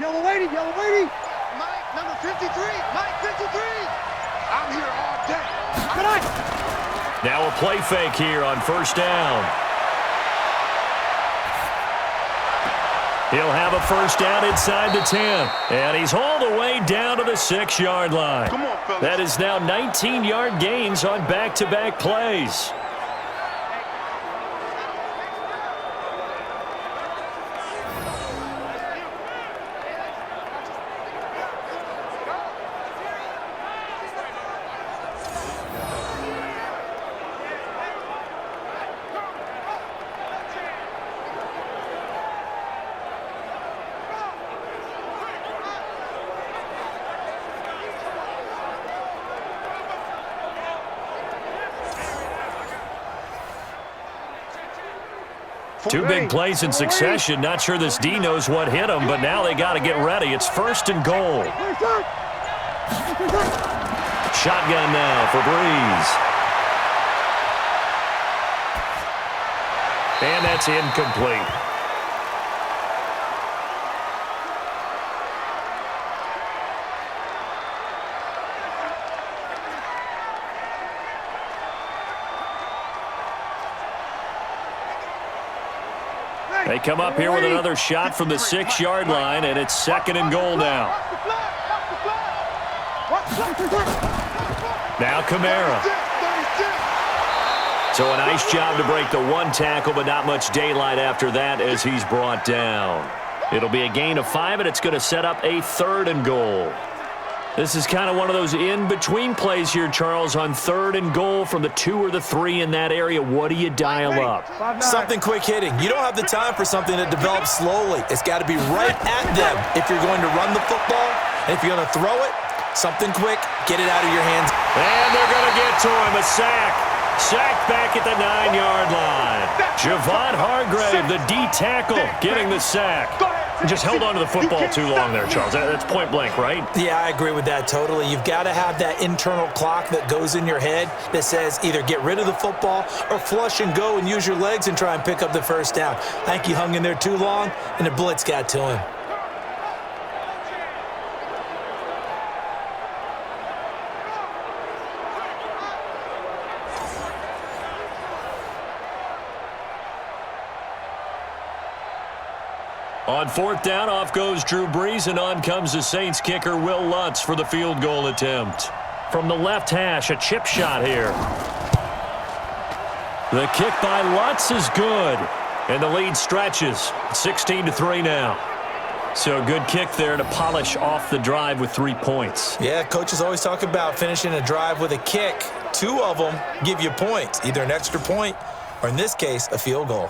Yellow lady. Mike, number 53. Mike, 53. I'm here all day. Now a play fake here on 1st down. He'll have a 1st down inside the 10. And he's hauled away down to the 6-yard line. Come on, fellas. That is now 19-yard gains on back-to-back plays. Two big plays in succession. Not sure this D knows what hit him, but now they got to get ready. It's 1st and goal. Shotgun now for Breeze. And that's incomplete. They come up here with another shot from the 6-yard line, and it's 2nd and goal now. Now Kamara. So a nice job to break the one tackle, but not much daylight after that as he's brought down. It'll be a gain of 5, and it's going to set up a 3rd and goal. This is kind of one of those in-between plays here, Charles, on 3rd and goal from the 2 or the 3 in that area. What do you dial up? Something quick hitting. You don't have the time for something that develops slowly. It's got to be right at them if you're going to run the football. And if you're going to throw it, something quick, get it out of your hands. And they're going to get to him, a sack. Sacked back at the 9-yard line. Javon Hargrave, the D tackle, getting the sack. Just held on to the football too long there, Charles. That's point blank, right? Yeah, I agree with that totally. You've got to have that internal clock that goes in your head that says either get rid of the football or flush and go and use your legs and try and pick up the first down. I think he hung in there too long, and the blitz got to him. On 4th down, off goes Drew Brees, and on comes the Saints kicker, Will Lutz, for the field goal attempt. From the left hash, a chip shot here. The kick by Lutz is good, and the lead stretches. 16-3 now. So a good kick there to polish off the drive with 3 points. Yeah, coaches always talk about finishing a drive with a kick. 2 of them give you points, either an extra point or, in this case, a field goal.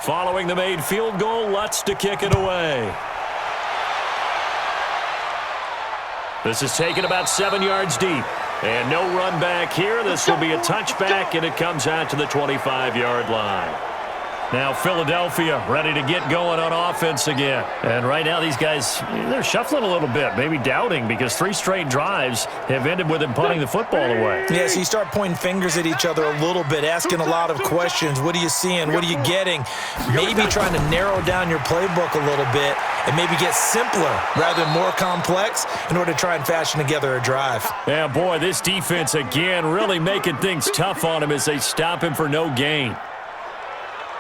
Following the made field goal, Lutz to kick it away. This is taken about 7 yards deep. And no run back here. This will be a touchback, and it comes out to the 25-yard line. Now Philadelphia ready to get going on offense again. And right now these guys, they're shuffling a little bit, maybe doubting, because 3 straight drives have ended with them punting the football away. Yeah, so you start pointing fingers at each other a little bit, asking a lot of questions. What are you seeing? What are you getting? Maybe trying to narrow down your playbook a little bit and maybe get simpler rather than more complex in order to try and fashion together a drive. Yeah, boy, this defense again really making things tough on him as they stop him for no gain.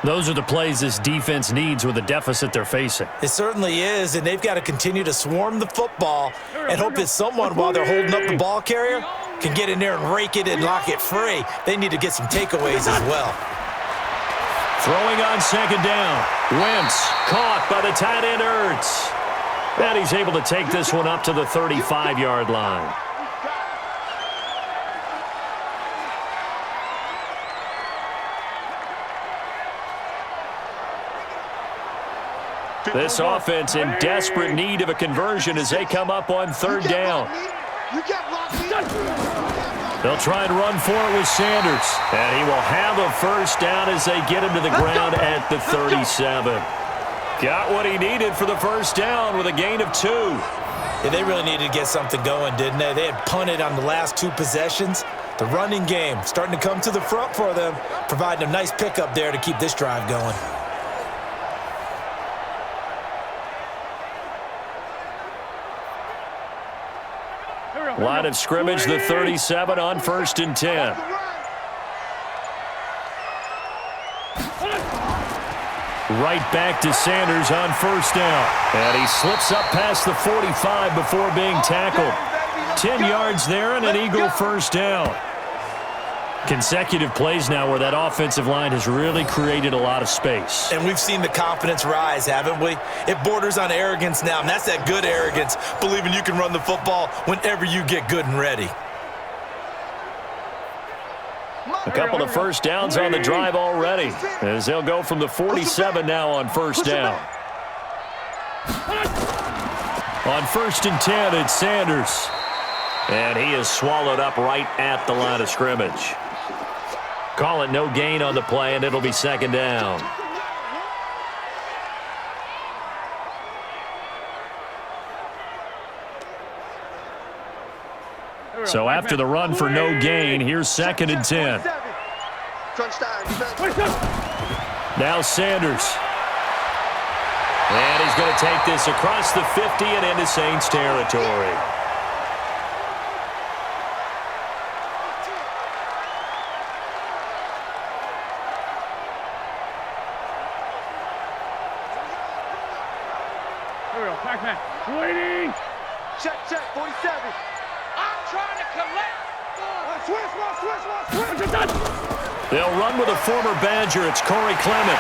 Those are the plays this defense needs with the deficit they're facing. It certainly is, and they've got to continue to swarm the football and hope that someone, while they're holding up the ball carrier, can get in there and rake it and lock it free. They need to get some takeaways as well. Throwing on 2nd down. Wentz caught by the tight end Ertz. And he's able to take this one up to the 35-yard line. This offense in desperate need of a conversion as they come up on 3rd down. They'll try and run for it with Sanders. And he will have a first down as they get him to the ground at the 37. Got what he needed for the first down with a gain of 2. Yeah, they really needed to get something going, didn't they? They had punted on the last 2 possessions. The running game starting to come to the front for them, providing a nice pickup there to keep this drive going. Line of scrimmage, the 37 on 1st and 10. Right back to Sanders on 1st down. And he slips up past the 45 before being tackled. 10 yards there and an Eagle first down. Consecutive plays now where that offensive line has really created a lot of space. And we've seen the confidence rise, haven't we? It borders on arrogance now, and that's that good arrogance, believing you can run the football whenever you get good and ready. A couple of first downs on the drive already, as they'll go from the 47 now on first down. On 1st and 10, it's Sanders. And he is swallowed up right at the line of scrimmage. Call it no gain on the play, and it'll be 2nd down. So after the run for no gain, here's 2nd and 10. Now Sanders. And he's going to take this across the 50 and into Saints territory. Waiting. Check, 47. I'm trying to collect. Switch. They'll run with a former Badger. It's Corey Clement.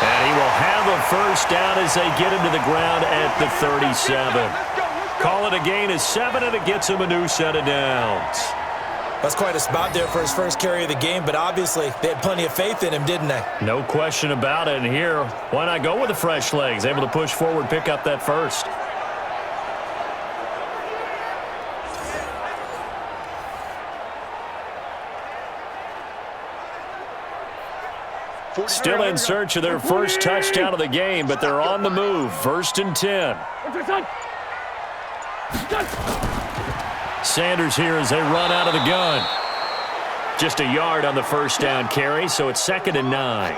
And he will have a first down as they get him to the ground at the 37. Call it a gain of 7, and it gets him a new set of downs. That's quite a spot there for his first carry of the game, but obviously they had plenty of faith in him, didn't they? No question about it. And here, why not go with the fresh legs? Able to push forward, pick up that first. Still in search of their first touchdown of the game, but they're on the move. 1st and 10. Sanders here as they run out of the gun. Just a yard on the first down carry, so it's 2nd and 9.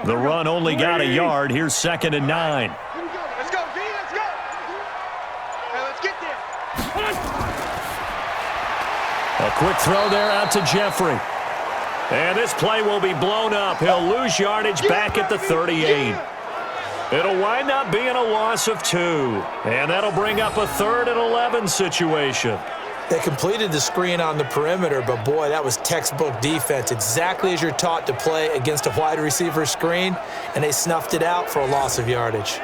The run only got a yard. Here's 2nd and 9. Let's go, D, let's go. Hey, let's get there. A quick throw there out to Jeffrey. And this play will be blown up. He'll lose yardage back at the 38. It'll wind up being a loss of 2. And that'll bring up a 3rd and 11 situation. They completed the screen on the perimeter, but boy, that was textbook defense. Exactly as you're taught to play against a wide receiver screen, and they snuffed it out for a loss of yardage.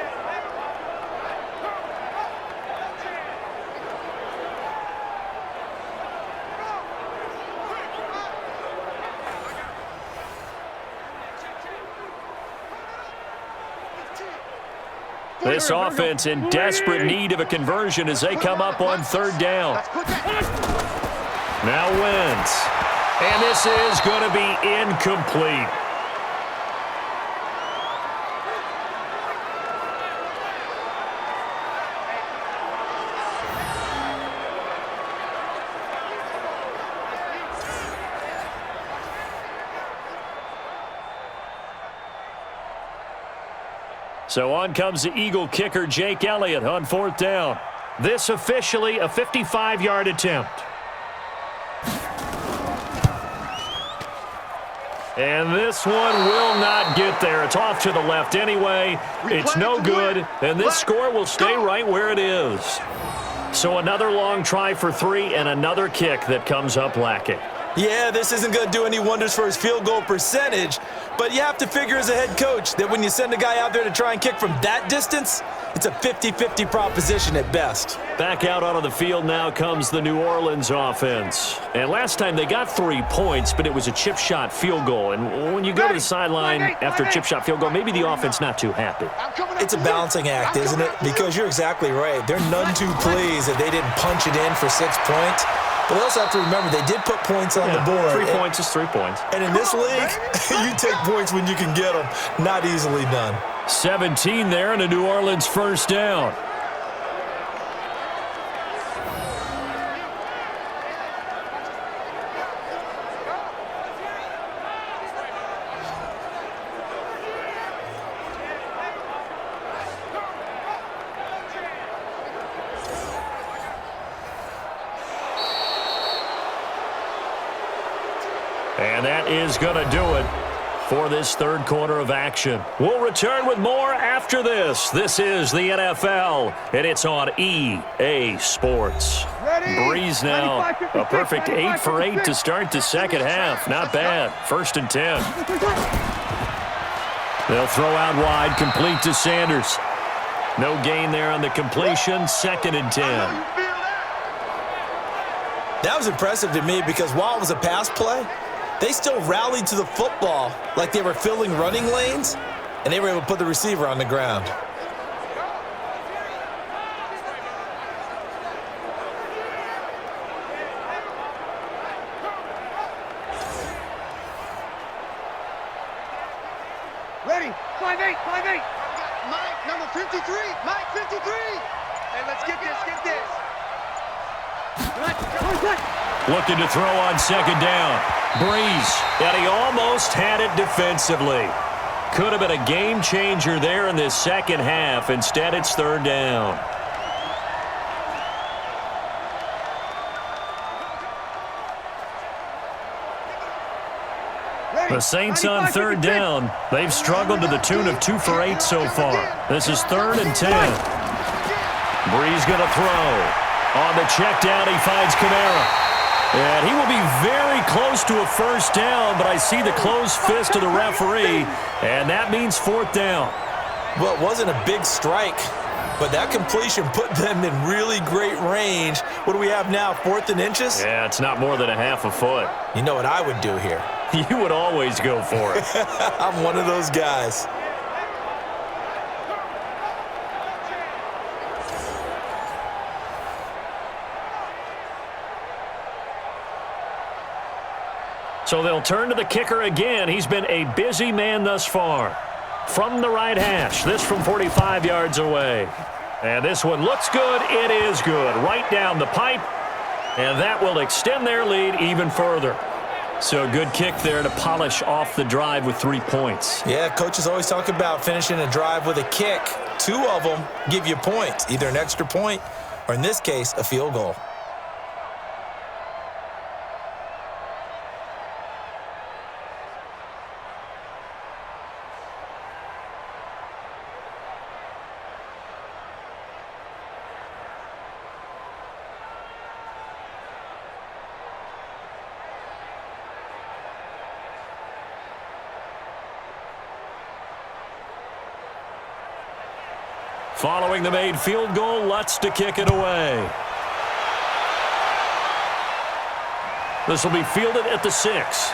This offense in desperate need of a conversion as they come up on 3rd down. Now Wentz. And this is going to be incomplete. So on comes the Eagle kicker, Jake Elliott, on 4th down. This officially a 55-yard attempt. And this one will not get there. It's off to the left anyway. It's no good, and this score will stay right where it is. So another long try for 3 and another kick that comes up lacking. Yeah, this isn't going to do any wonders for his field goal percentage, but you have to figure as a head coach that when you send a guy out there to try and kick from that distance, it's a 50-50 proposition at best. Back out onto the field now comes the New Orleans offense. And last time they got 3 points, but it was a chip shot field goal. And when you go to the sideline after a chip shot field goal, maybe the offense not too happy. It's a balancing act, isn't it? Because you're exactly right. They're none too pleased that they didn't punch it in for 6 points. But they also have to remember they did put points on the board. 3 points is 3 points. And in this league, you take points when you can get them. Not easily done. 17 there and a New Orleans first down. And that is going to do it. for this third quarter of action. We'll return with more after this. This is the NFL, and it's on EA Sports. Breeze now, a perfect 8 for 8 to start the second half. Not bad. 1st and 10. They'll throw out wide, complete to Sanders. No gain there on the completion. 2nd and 10. That was impressive to me because while it was a pass play, they still rallied to the football like they were filling running lanes, and they were able to put the receiver on the ground. Ready? 5-8, 5-8. Mike, number 53. Mike, 53. Hey, let's get this, Looking to throw on 2nd down. Breeze, and he almost had it defensively. Could have been a game changer there in this second half. Instead, it's 3rd down. The Saints on 3rd down. They've struggled to the tune of 2 for 8 so far. This is 3rd and 10. Breeze going to throw. On the check down, he finds Kamara. And he will be very close to a 1st down, but I see the closed fist of the referee, and that means 4th down. Well, it wasn't a big strike, but that completion put them in really great range. What do we have now, 4th and inches? Yeah, it's not more than a half a foot. You know what I would do here? You would always go for it. I'm one of those guys. So they'll turn to the kicker again. He's been a busy man thus far. From the right hash, this from 45 yards away. And this one looks good. It is good. Right down the pipe. And that will extend their lead even further. So a good kick there to polish off the drive with 3 points. Yeah, coaches always talk about finishing a drive with a kick. 2 of them give you points, either an extra point or, in this case, a field goal. Following the made field goal, Lutz to kick it away. This will be fielded at the 6.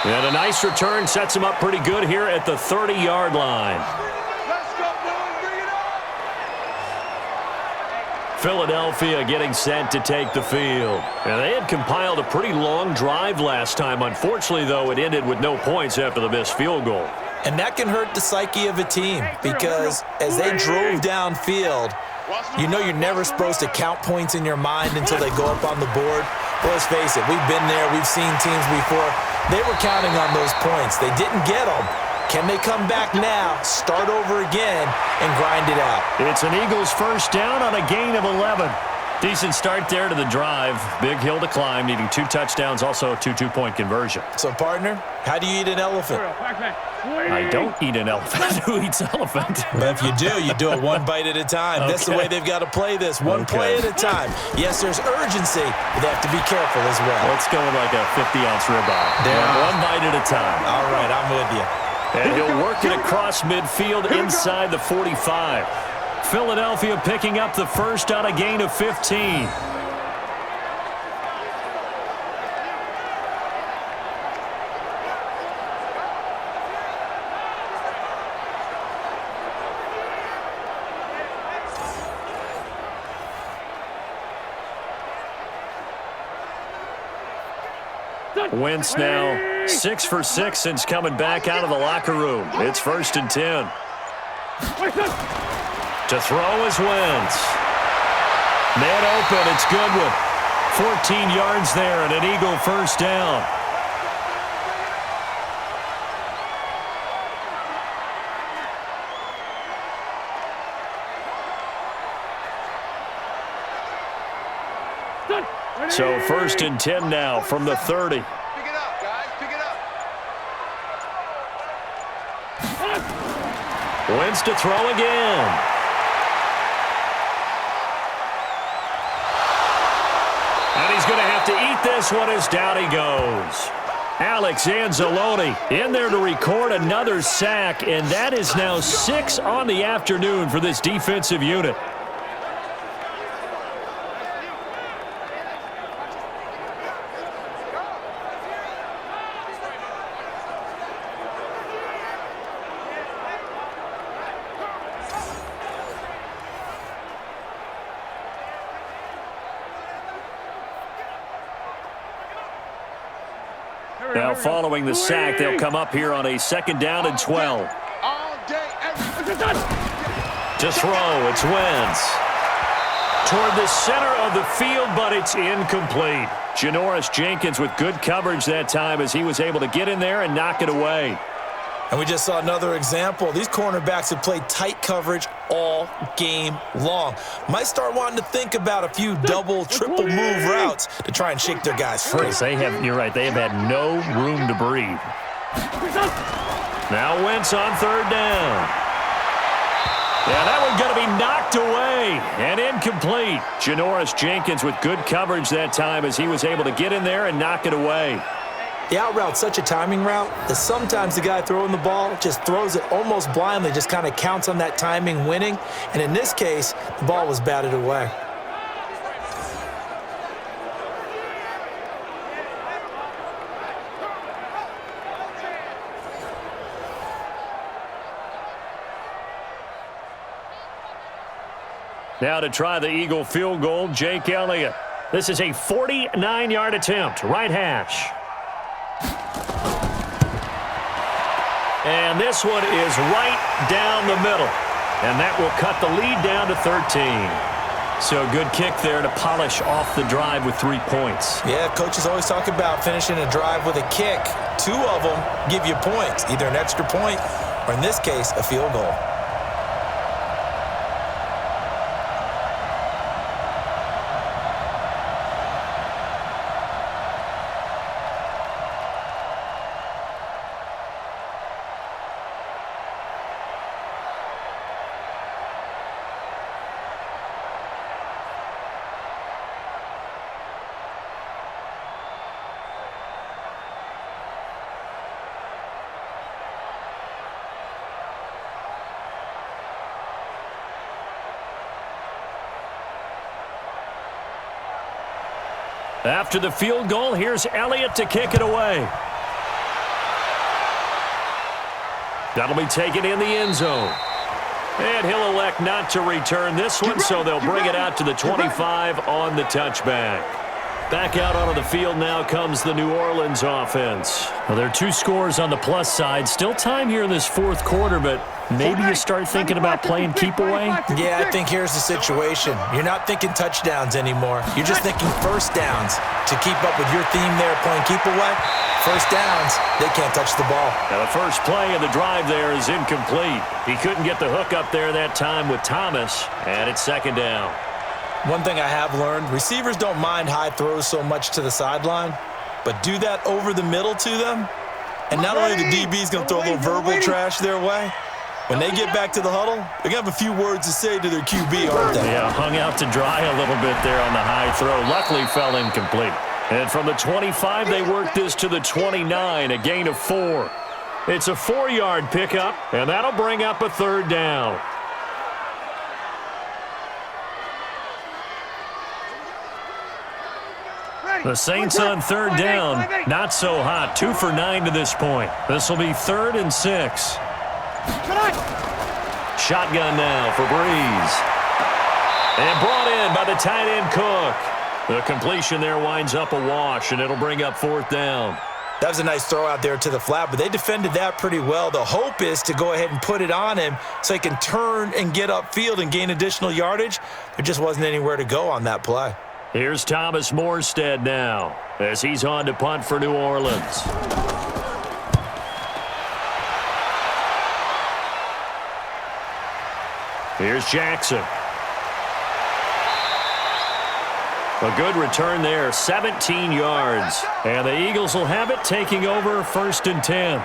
And a nice return sets him up pretty good here at the 30-yard line. Let's go, boys. Bring it on. Philadelphia getting set to take the field. And they had compiled a pretty long drive last time. Unfortunately, though, it ended with no points after the missed field goal. And that can hurt the psyche of a team because as they drove downfield, you know you're never supposed to count points in your mind until they go up on the board. But let's face it, we've been there. We've seen teams before. They were counting on those points. They didn't get them. Can they come back now, start over again, and grind it out? It's an Eagles 1st down on a gain of 11. Decent start there to the drive. Big hill to climb, needing 2 touchdowns, also a 2 two-point conversion. So, partner, how do you eat an elephant? I don't eat an elephant. Who eats elephant? But if you do it 1 bite at a time. That's the way they've got to play this, one play at a time. Yes, there's urgency, but they have to be careful as well. Let's go with like a 50-ounce ribeye. One bite at a time. All right, I'm with you. And he'll work it across midfield inside the 45. Philadelphia picking up the 1st on a gain of 15. Wentz now 6 for 6 since coming back out of the locker room. It's 1st and 10. To throw is Wentz. Man open, it's Goodwin. 14 yards there and an Eagle 1st down. So 1st and 10 now from the 30. Pick it up, guys. Pick it up. Wentz to throw again. And he's going to have to eat this one as down he goes. Alex Anzalone in there to record another sack, and that is now 6 on the afternoon for this defensive unit. Now following the sack, they'll come up here on a 2nd down and 12. To throw, it's Wentz. Toward the center of the field, but it's incomplete. Janoris Jenkins with good coverage that time as he was able to get in there and knock it away. And we just saw another example. These cornerbacks have played tight coverage all game long. Might start wanting to think about a few double, triple move routes to try and shake their guys free. You're right, they have had no room to breathe. Now Wentz on 3rd down. Yeah, that one's going to be knocked away and incomplete. Janoris Jenkins with good coverage that time as he was able to get in there and knock it away. The out route's such a timing route that sometimes the guy throwing the ball just throws it almost blindly, just kind of counts on that timing winning. And in this case, the ball was batted away. Now to try the Eagle field goal, Jake Elliott. This is a 49-yard attempt, right hash. And this one is right down the middle. And that will cut the lead down to 13. So good kick there to polish off the drive with 3 points. Yeah, coaches always talk about finishing a drive with a kick. 2 of them give you points, either an extra point or, in this case, a field goal. After the field goal, here's Elliott to kick it away. That'll be taken in the end zone. And he'll elect not to return this one, so they'll bring it out to the 25 on the touchback. Back out onto the field now comes the New Orleans offense. Well, there are 2 scores on the plus side. Still time here in this 4th quarter, but maybe you start thinking about playing keep away? Yeah, I think here's the situation. You're not thinking touchdowns anymore. You're just thinking first downs. To keep up with your theme there, playing keep away, first downs, they can't touch the ball. Now the first play of the drive there is incomplete. He couldn't get the hook up there that time with Thomas, and it's 2nd down. One thing I have learned, receivers don't mind high throws so much to the sideline, but do that over the middle to them, and not only the DB's going to throw a little verbal trash their way, when they get back to the huddle, they're going to have a few words to say to their QB, aren't they? Yeah, hung out to dry a little bit there on the high throw. Luckily fell incomplete. And from the 25, they work this to the 29, a gain of 4. It's a 4-yard pickup, and that'll bring up a 3rd down. The Saints on 3rd down, not so hot. 2 for 9 to this point. This will be 3rd and 6. Shotgun now for Breeze. And brought in by the tight end Cook. The completion there winds up a wash, and it'll bring up 4th down. That was a nice throw out there to the flat, but they defended that pretty well. The hope is to go ahead and put it on him so he can turn and get upfield and gain additional yardage. There just wasn't anywhere to go on that play. Here's Thomas Morstead now as he's on to punt for New Orleans. Here's Jackson. A good return there, 17 yards. And the Eagles will have it, taking over 1st and 10.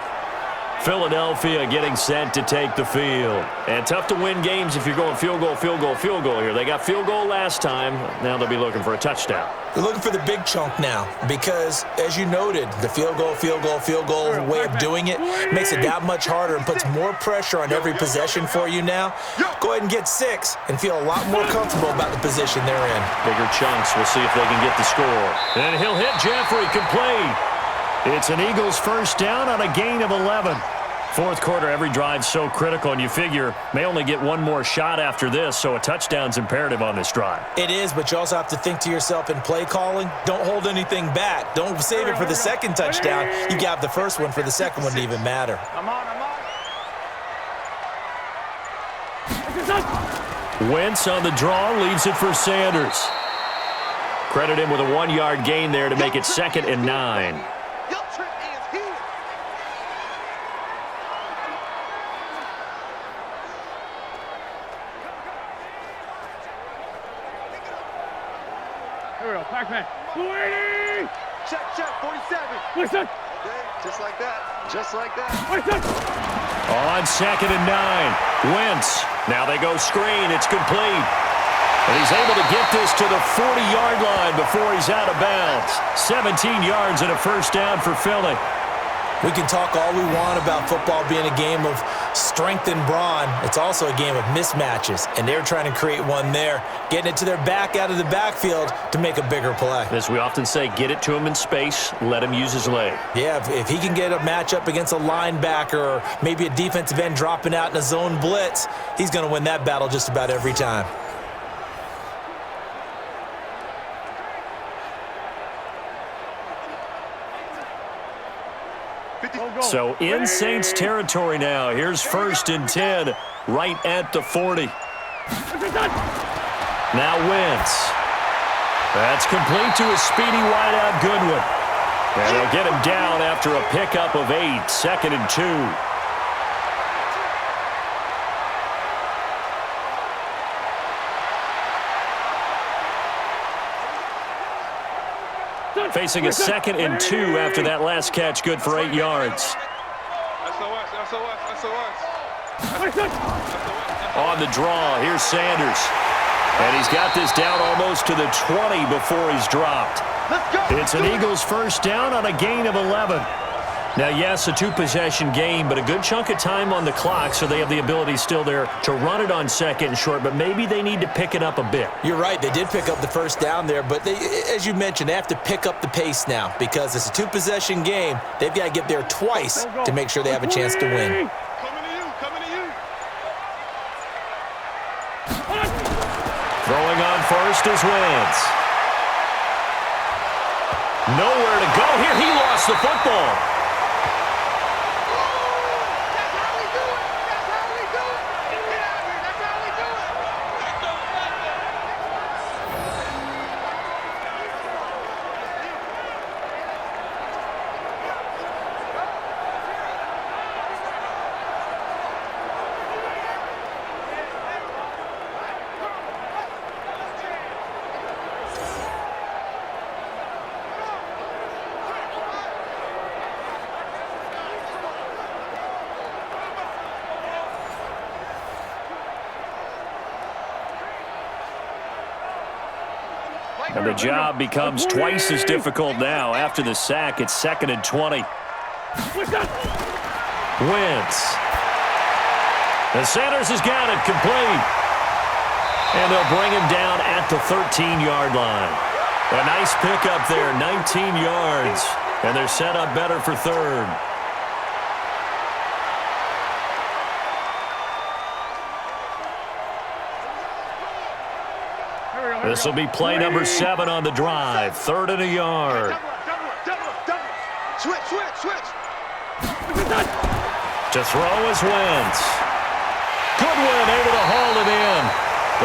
Philadelphia getting set to take the field. And tough to win games if you're going field goal, field goal, field goal here. They got field goal last time. Now they'll be looking for a touchdown. They're looking for the big chunk now because, as you noted, the field goal way of doing it makes it that much harder and puts more pressure on every possession for you now. Go ahead and get 6 and feel a lot more comfortable about the position they're in. Bigger chunks. We'll see if they can get the score. And he'll hit Jeffrey, complete. It's an Eagles first down on a gain of 11. Fourth quarter, every drive's so critical, and you figure may only get one more shot after this, so a touchdown's imperative on this drive. It is, but you also have to think to yourself in play calling, don't hold anything back. Don't save it for the second touchdown. You got the first one for the second one to even matter. I'm on. Wentz on the draw, leaves it for Sanders. Credit him with a 1-yard gain there to make it 2nd and 9. Here we go, Pac-Man. 280! Check, 47. Listen. Okay, just like that. Listen. On 2nd and 9. Wentz. Now they go screen. It's complete. And he's able to get this to the 40-yard line before he's out of bounds. 17 yards and a first down for Philly. We can talk all we want about football being a game of strength and brawn. It's also a game of mismatches, and they're trying to create one there, getting it to their back out of the backfield to make a bigger play. As we often say, get it to him in space, let him use his leg. Yeah, if he can get a matchup against a linebacker or maybe a defensive end dropping out in a zone blitz, he's going to win that battle just about every time. So in Saints territory now. Here's 1st and 10 right at the 40. Now Wentz. That's complete to a speedy wideout Goodwin. And they'll get him down after a pickup of 8, 2nd and 2. Facing a 2nd and 2 after that last catch, good for 8 yards. On the draw, here's Sanders. And he's got this down almost to the 20 before he's dropped. It's an Eagles first down on a gain of 11. Now, yes, a 2-possession game, but a good chunk of time on the clock, so they have the ability still there to run it on 2nd and short, but maybe they need to pick it up a bit. You're right. They did pick up the first down there, but they, as you mentioned, they have to pick up the pace now because it's a 2-possession game. They've got to get there twice to make sure they have a chance to win. Throwing on first is Wentz. Nowhere to go here. He lost the football. And the job becomes twice as difficult now. After the sack, it's 2nd and 20. Wentz. And Sanders has got it complete. And they'll bring him down at the 13-yard line. A nice pickup there, 19 yards. And they're set up better for 3rd. This will be play number 7 on the drive. 3rd and a yard. Switch. To throw is Wentz. Goodwin able to haul it in.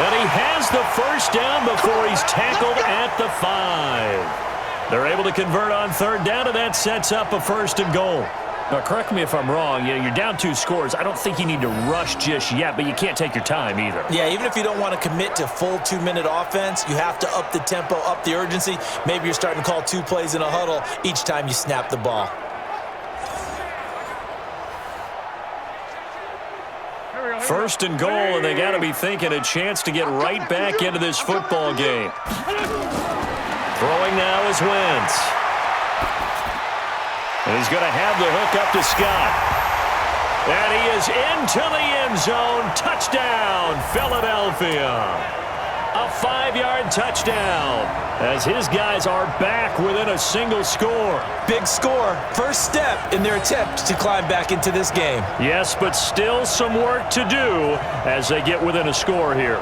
And he has the first down before he's tackled at the 5. They're able to convert on 3rd down, and that sets up a 1st and goal. Now, correct me if I'm wrong. You're down 2 scores. I don't think you need to rush just yet, but you can't take your time either. Yeah, even if you don't want to commit to full 2-minute offense, you have to up the tempo, up the urgency. Maybe you're starting to call 2 plays in a huddle each time you snap the ball. First and goal, and they got to be thinking a chance to get right back into this football game. Throwing now is Wentz. And he's going to have the hook up to Scott. And he is into the end zone. Touchdown, Philadelphia. A 5-yard touchdown as his guys are back within a single score. Big score. First step in their attempt to climb back into this game. Yes, but still some work to do as they get within a score here.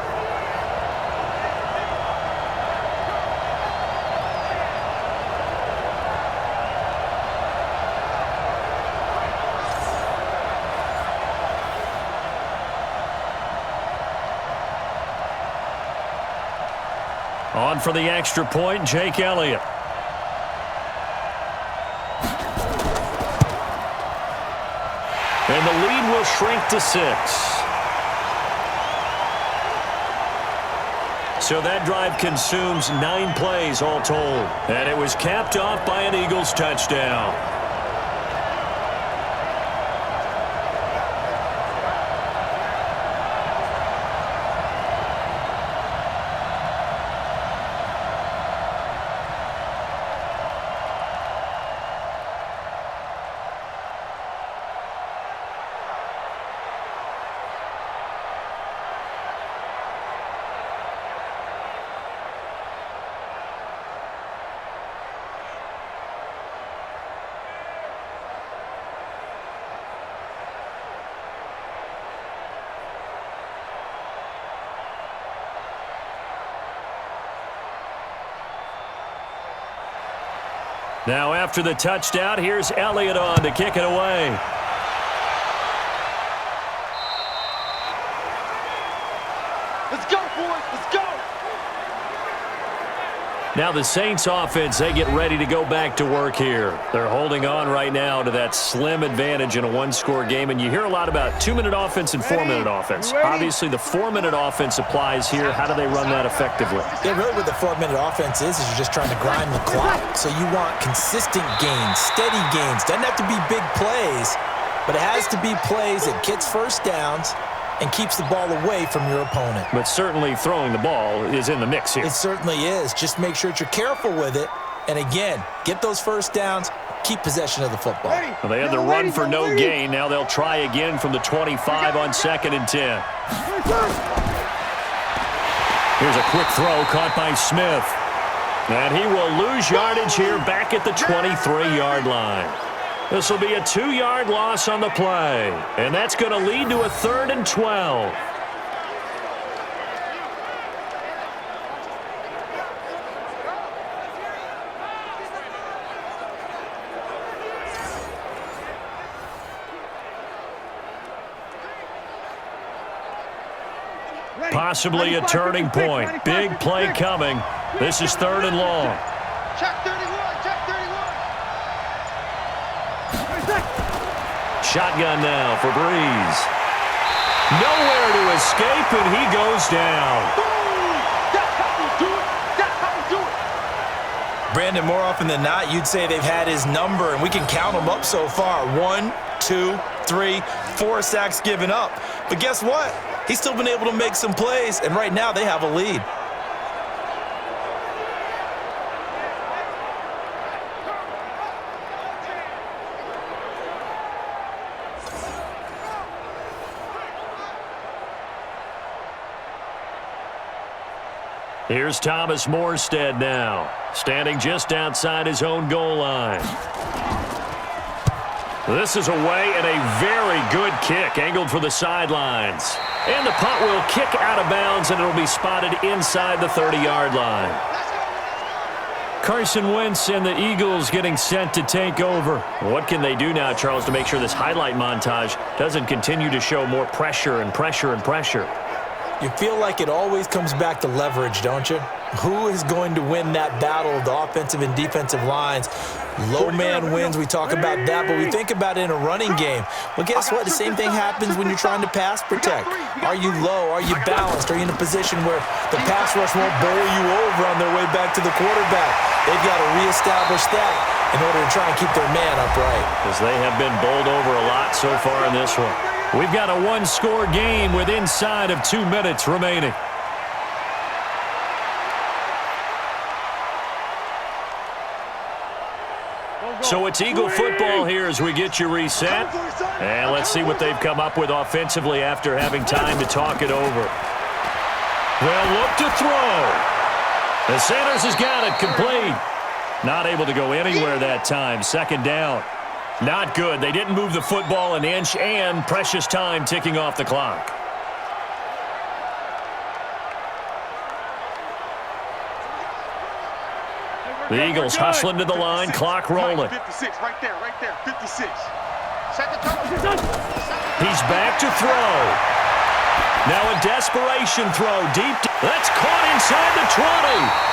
On for the extra point, Jake Elliott. And the lead will shrink to 6. So that drive consumes 9 plays all told. And it was capped off by an Eagles touchdown. Now after the touchdown, here's Elliott on to kick it away. Let's go, boys. Let's go. Now the Saints offense, they get ready to go back to work here. They're holding on right now to that slim advantage in a one-score game, and you hear a lot about 2-minute offense and 4-minute offense. Obviously, the 4-minute offense applies here. How do they run that effectively? Yeah, really what the 4-minute offense is you're just trying to grind the clock. So you want consistent gains, steady gains. Doesn't have to be big plays, but it has to be plays that gets first downs and keeps the ball away from your opponent. But certainly throwing the ball is in the mix here. It certainly is. Just make sure that you're careful with it. And again, get those first downs, keep possession of the football. Well, they had the run for no gain. Now they'll try again from the 25 on 2nd and 10. Here's a quick throw caught by Smith. And he will lose yardage here back at the 23-yard line. This will be a 2-yard loss on the play. And that's going to lead to a 3rd and 12. Possibly a turning point. Big play coming. This is 3rd and long. Check 31. Check 31. Shotgun now for Breeze. Nowhere to escape, and he goes down. That's how you do it. That's how you do it. Brandon, more often than not, you'd say they've had his number, and we can count them up so far. 1, 2, 3, 4 sacks given up. But guess what? He's still been able to make some plays, and right now they have a lead. Here's Thomas Morstead now, standing just outside his own goal line. This is away and a very good kick, angled for the sidelines. And the punt will kick out of bounds, and it'll be spotted inside the 30-yard line. Carson Wentz and the Eagles getting set to take over. What can they do now, Charles, to make sure this highlight montage doesn't continue to show more pressure and pressure and pressure? You feel like it always comes back to leverage, don't you? Who is going to win that battle of the offensive and defensive lines? Low man wins. We talk about that, but we think about it in a running game. Well, guess what? The same thing happens when you're trying to pass protect. Are you low? Are you balanced? Are you in a position where the pass rush won't bowl you over on their way back to the quarterback? They've got to reestablish that in order to try and keep their man upright. Because they have been bowled over a lot so far in this one. We've got a one-score game with inside of 2 minutes remaining. So it's Eagle football here as we get you reset. And let's see what they've come up with offensively after having time to talk it over. They'll look to throw. The Sanders has got it complete. Not able to go anywhere that time. Second down. Not good. They didn't move the football an inch, and precious time ticking off the clock. The Eagles hustling to the line, clock rolling. 56, right there, 56. He's back to throw. Now a desperation throw deep. That's caught inside the 20.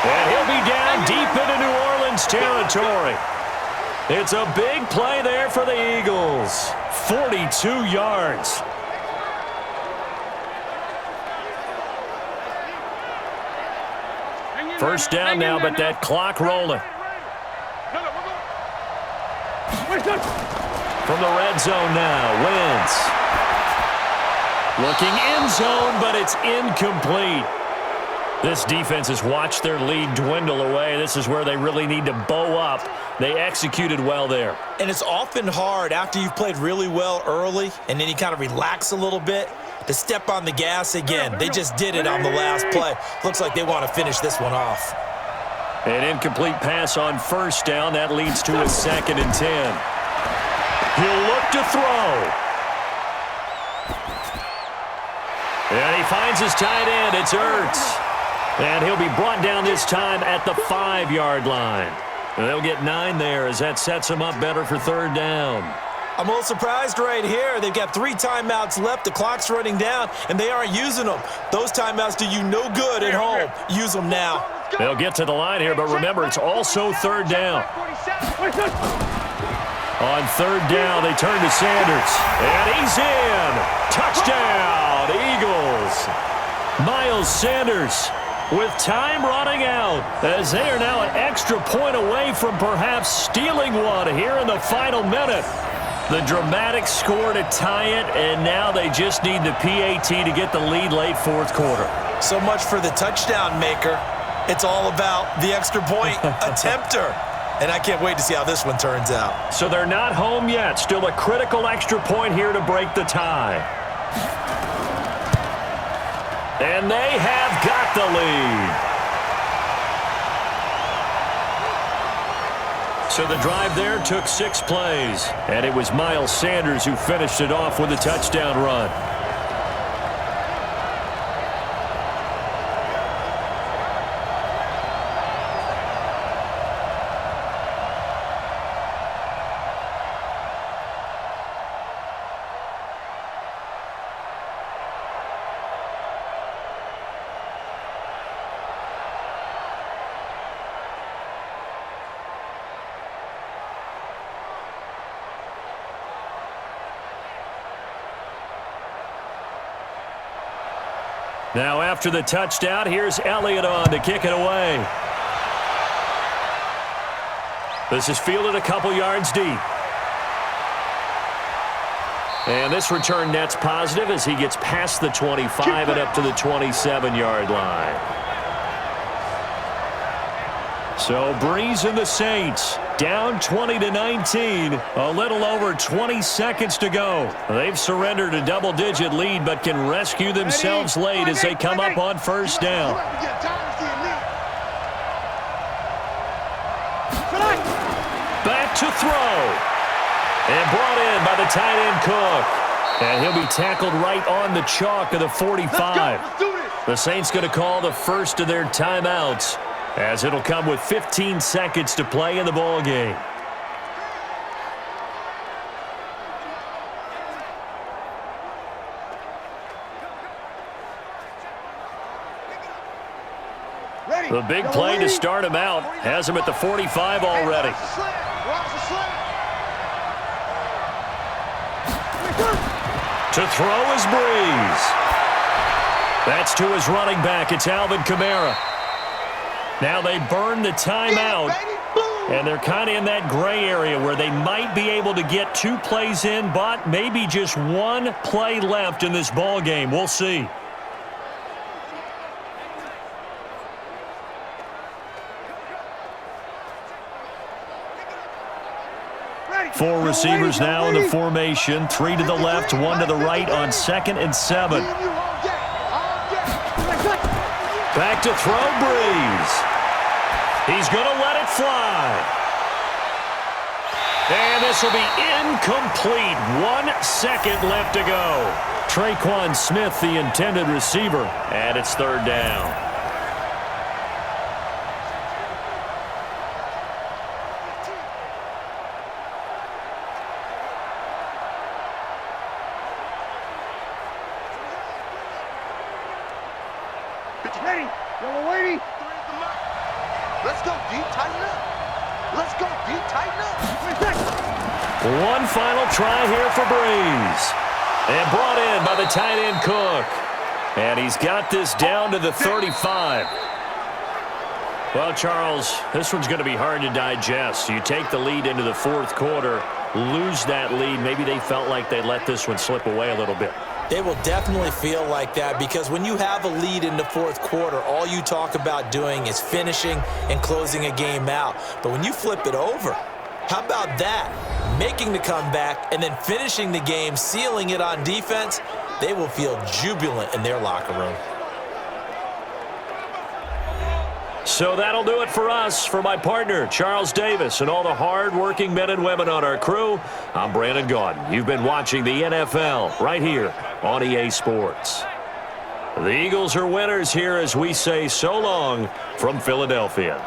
And he'll be down deep into New Orleans territory. It's a big play there for the Eagles. 42 yards. First down now, but that clock rolling. From the red zone now, Wentz. Looking end zone, but it's incomplete. This defense has watched their lead dwindle away. This is where they really need to bow up. They executed well there. And it's often hard after you've played really well early and then you kind of relax a little bit to step on the gas again. They just did it on the last play. Looks like they want to finish this one off. An incomplete pass on first down. That leads to a 2nd and 10. He'll look to throw. And he finds his tight end. It's Ertz. And he'll be brought down this time at the 5-yard line. And they'll get 9 there as that sets him up better for third down. I'm a little surprised right here. They've got 3 timeouts left. The clock's running down, and they aren't using them. Those timeouts do you no good at home. Use them now. They'll get to the line here, but remember, it's also third down. On third down, they turn to Sanders. And he's in. Touchdown, Eagles. Miles Sanders with time running out as they are now an extra point away from perhaps stealing one here in the final minute. The dramatic score to tie it, and now they just need the PAT to get the lead late fourth quarter. So much for the touchdown maker. It's all about the extra point attempter. And I can't wait to see how this one turns out. So they're not home yet. Still a critical extra point here to break the tie. And they have got the lead. So the drive there took 6 plays. And it was Miles Sanders who finished it off with a touchdown run. Now after the touchdown, here's Elliott on to kick it away. This is fielded a couple yards deep. And this return net's positive as he gets past the 25 and up to the 27-yard line. So Breeze and the Saints down 20-19. A little over 20 seconds to go. They've surrendered a double-digit lead but can rescue themselves late as they come up on first down. Back to throw. And brought in by the tight end Cook. And he'll be tackled right on the chalk of the 45. The Saints going to call the first of their timeouts, as it'll come with 15 seconds to play in the ball game. The big play to start him out has him at the 45 already. To throw is Breeze. That's to his running back. It's Alvin Kamara. Now they burn the timeout, and they're kind of in that gray area where they might be able to get 2 plays in, but maybe just 1 play left in this ball game. We'll see. Four receivers now in the formation. 3 to the left, 1 to the right on 2nd and 7. Back to throw, Breeze. He's going to let it fly. And this will be incomplete. 1 second left to go. Traquan Smith, the intended receiver, and it's 3rd down. Ready, yellow lady. Let's go deep, tighten up. Let's go deep, tighten up. 1 final try here for Breeze. And brought in by the tight end Cook. And he's got this down to the 35. Well, Charles, this one's going to be hard to digest. You take the lead into the 4th quarter, lose that lead. Maybe they felt like they let this one slip away a little bit. They will definitely feel like that because when you have a lead in the 4th quarter, all you talk about doing is finishing and closing a game out. But when you flip it over, how about that? Making the comeback and then finishing the game, sealing it on defense, they will feel jubilant in their locker room. So that'll do it for us. For my partner, Charles Davis, and all the hard-working men and women on our crew, I'm Brandon Gaudin. You've been watching the NFL right here on EA Sports. The Eagles are winners here as we say so long from Philadelphia.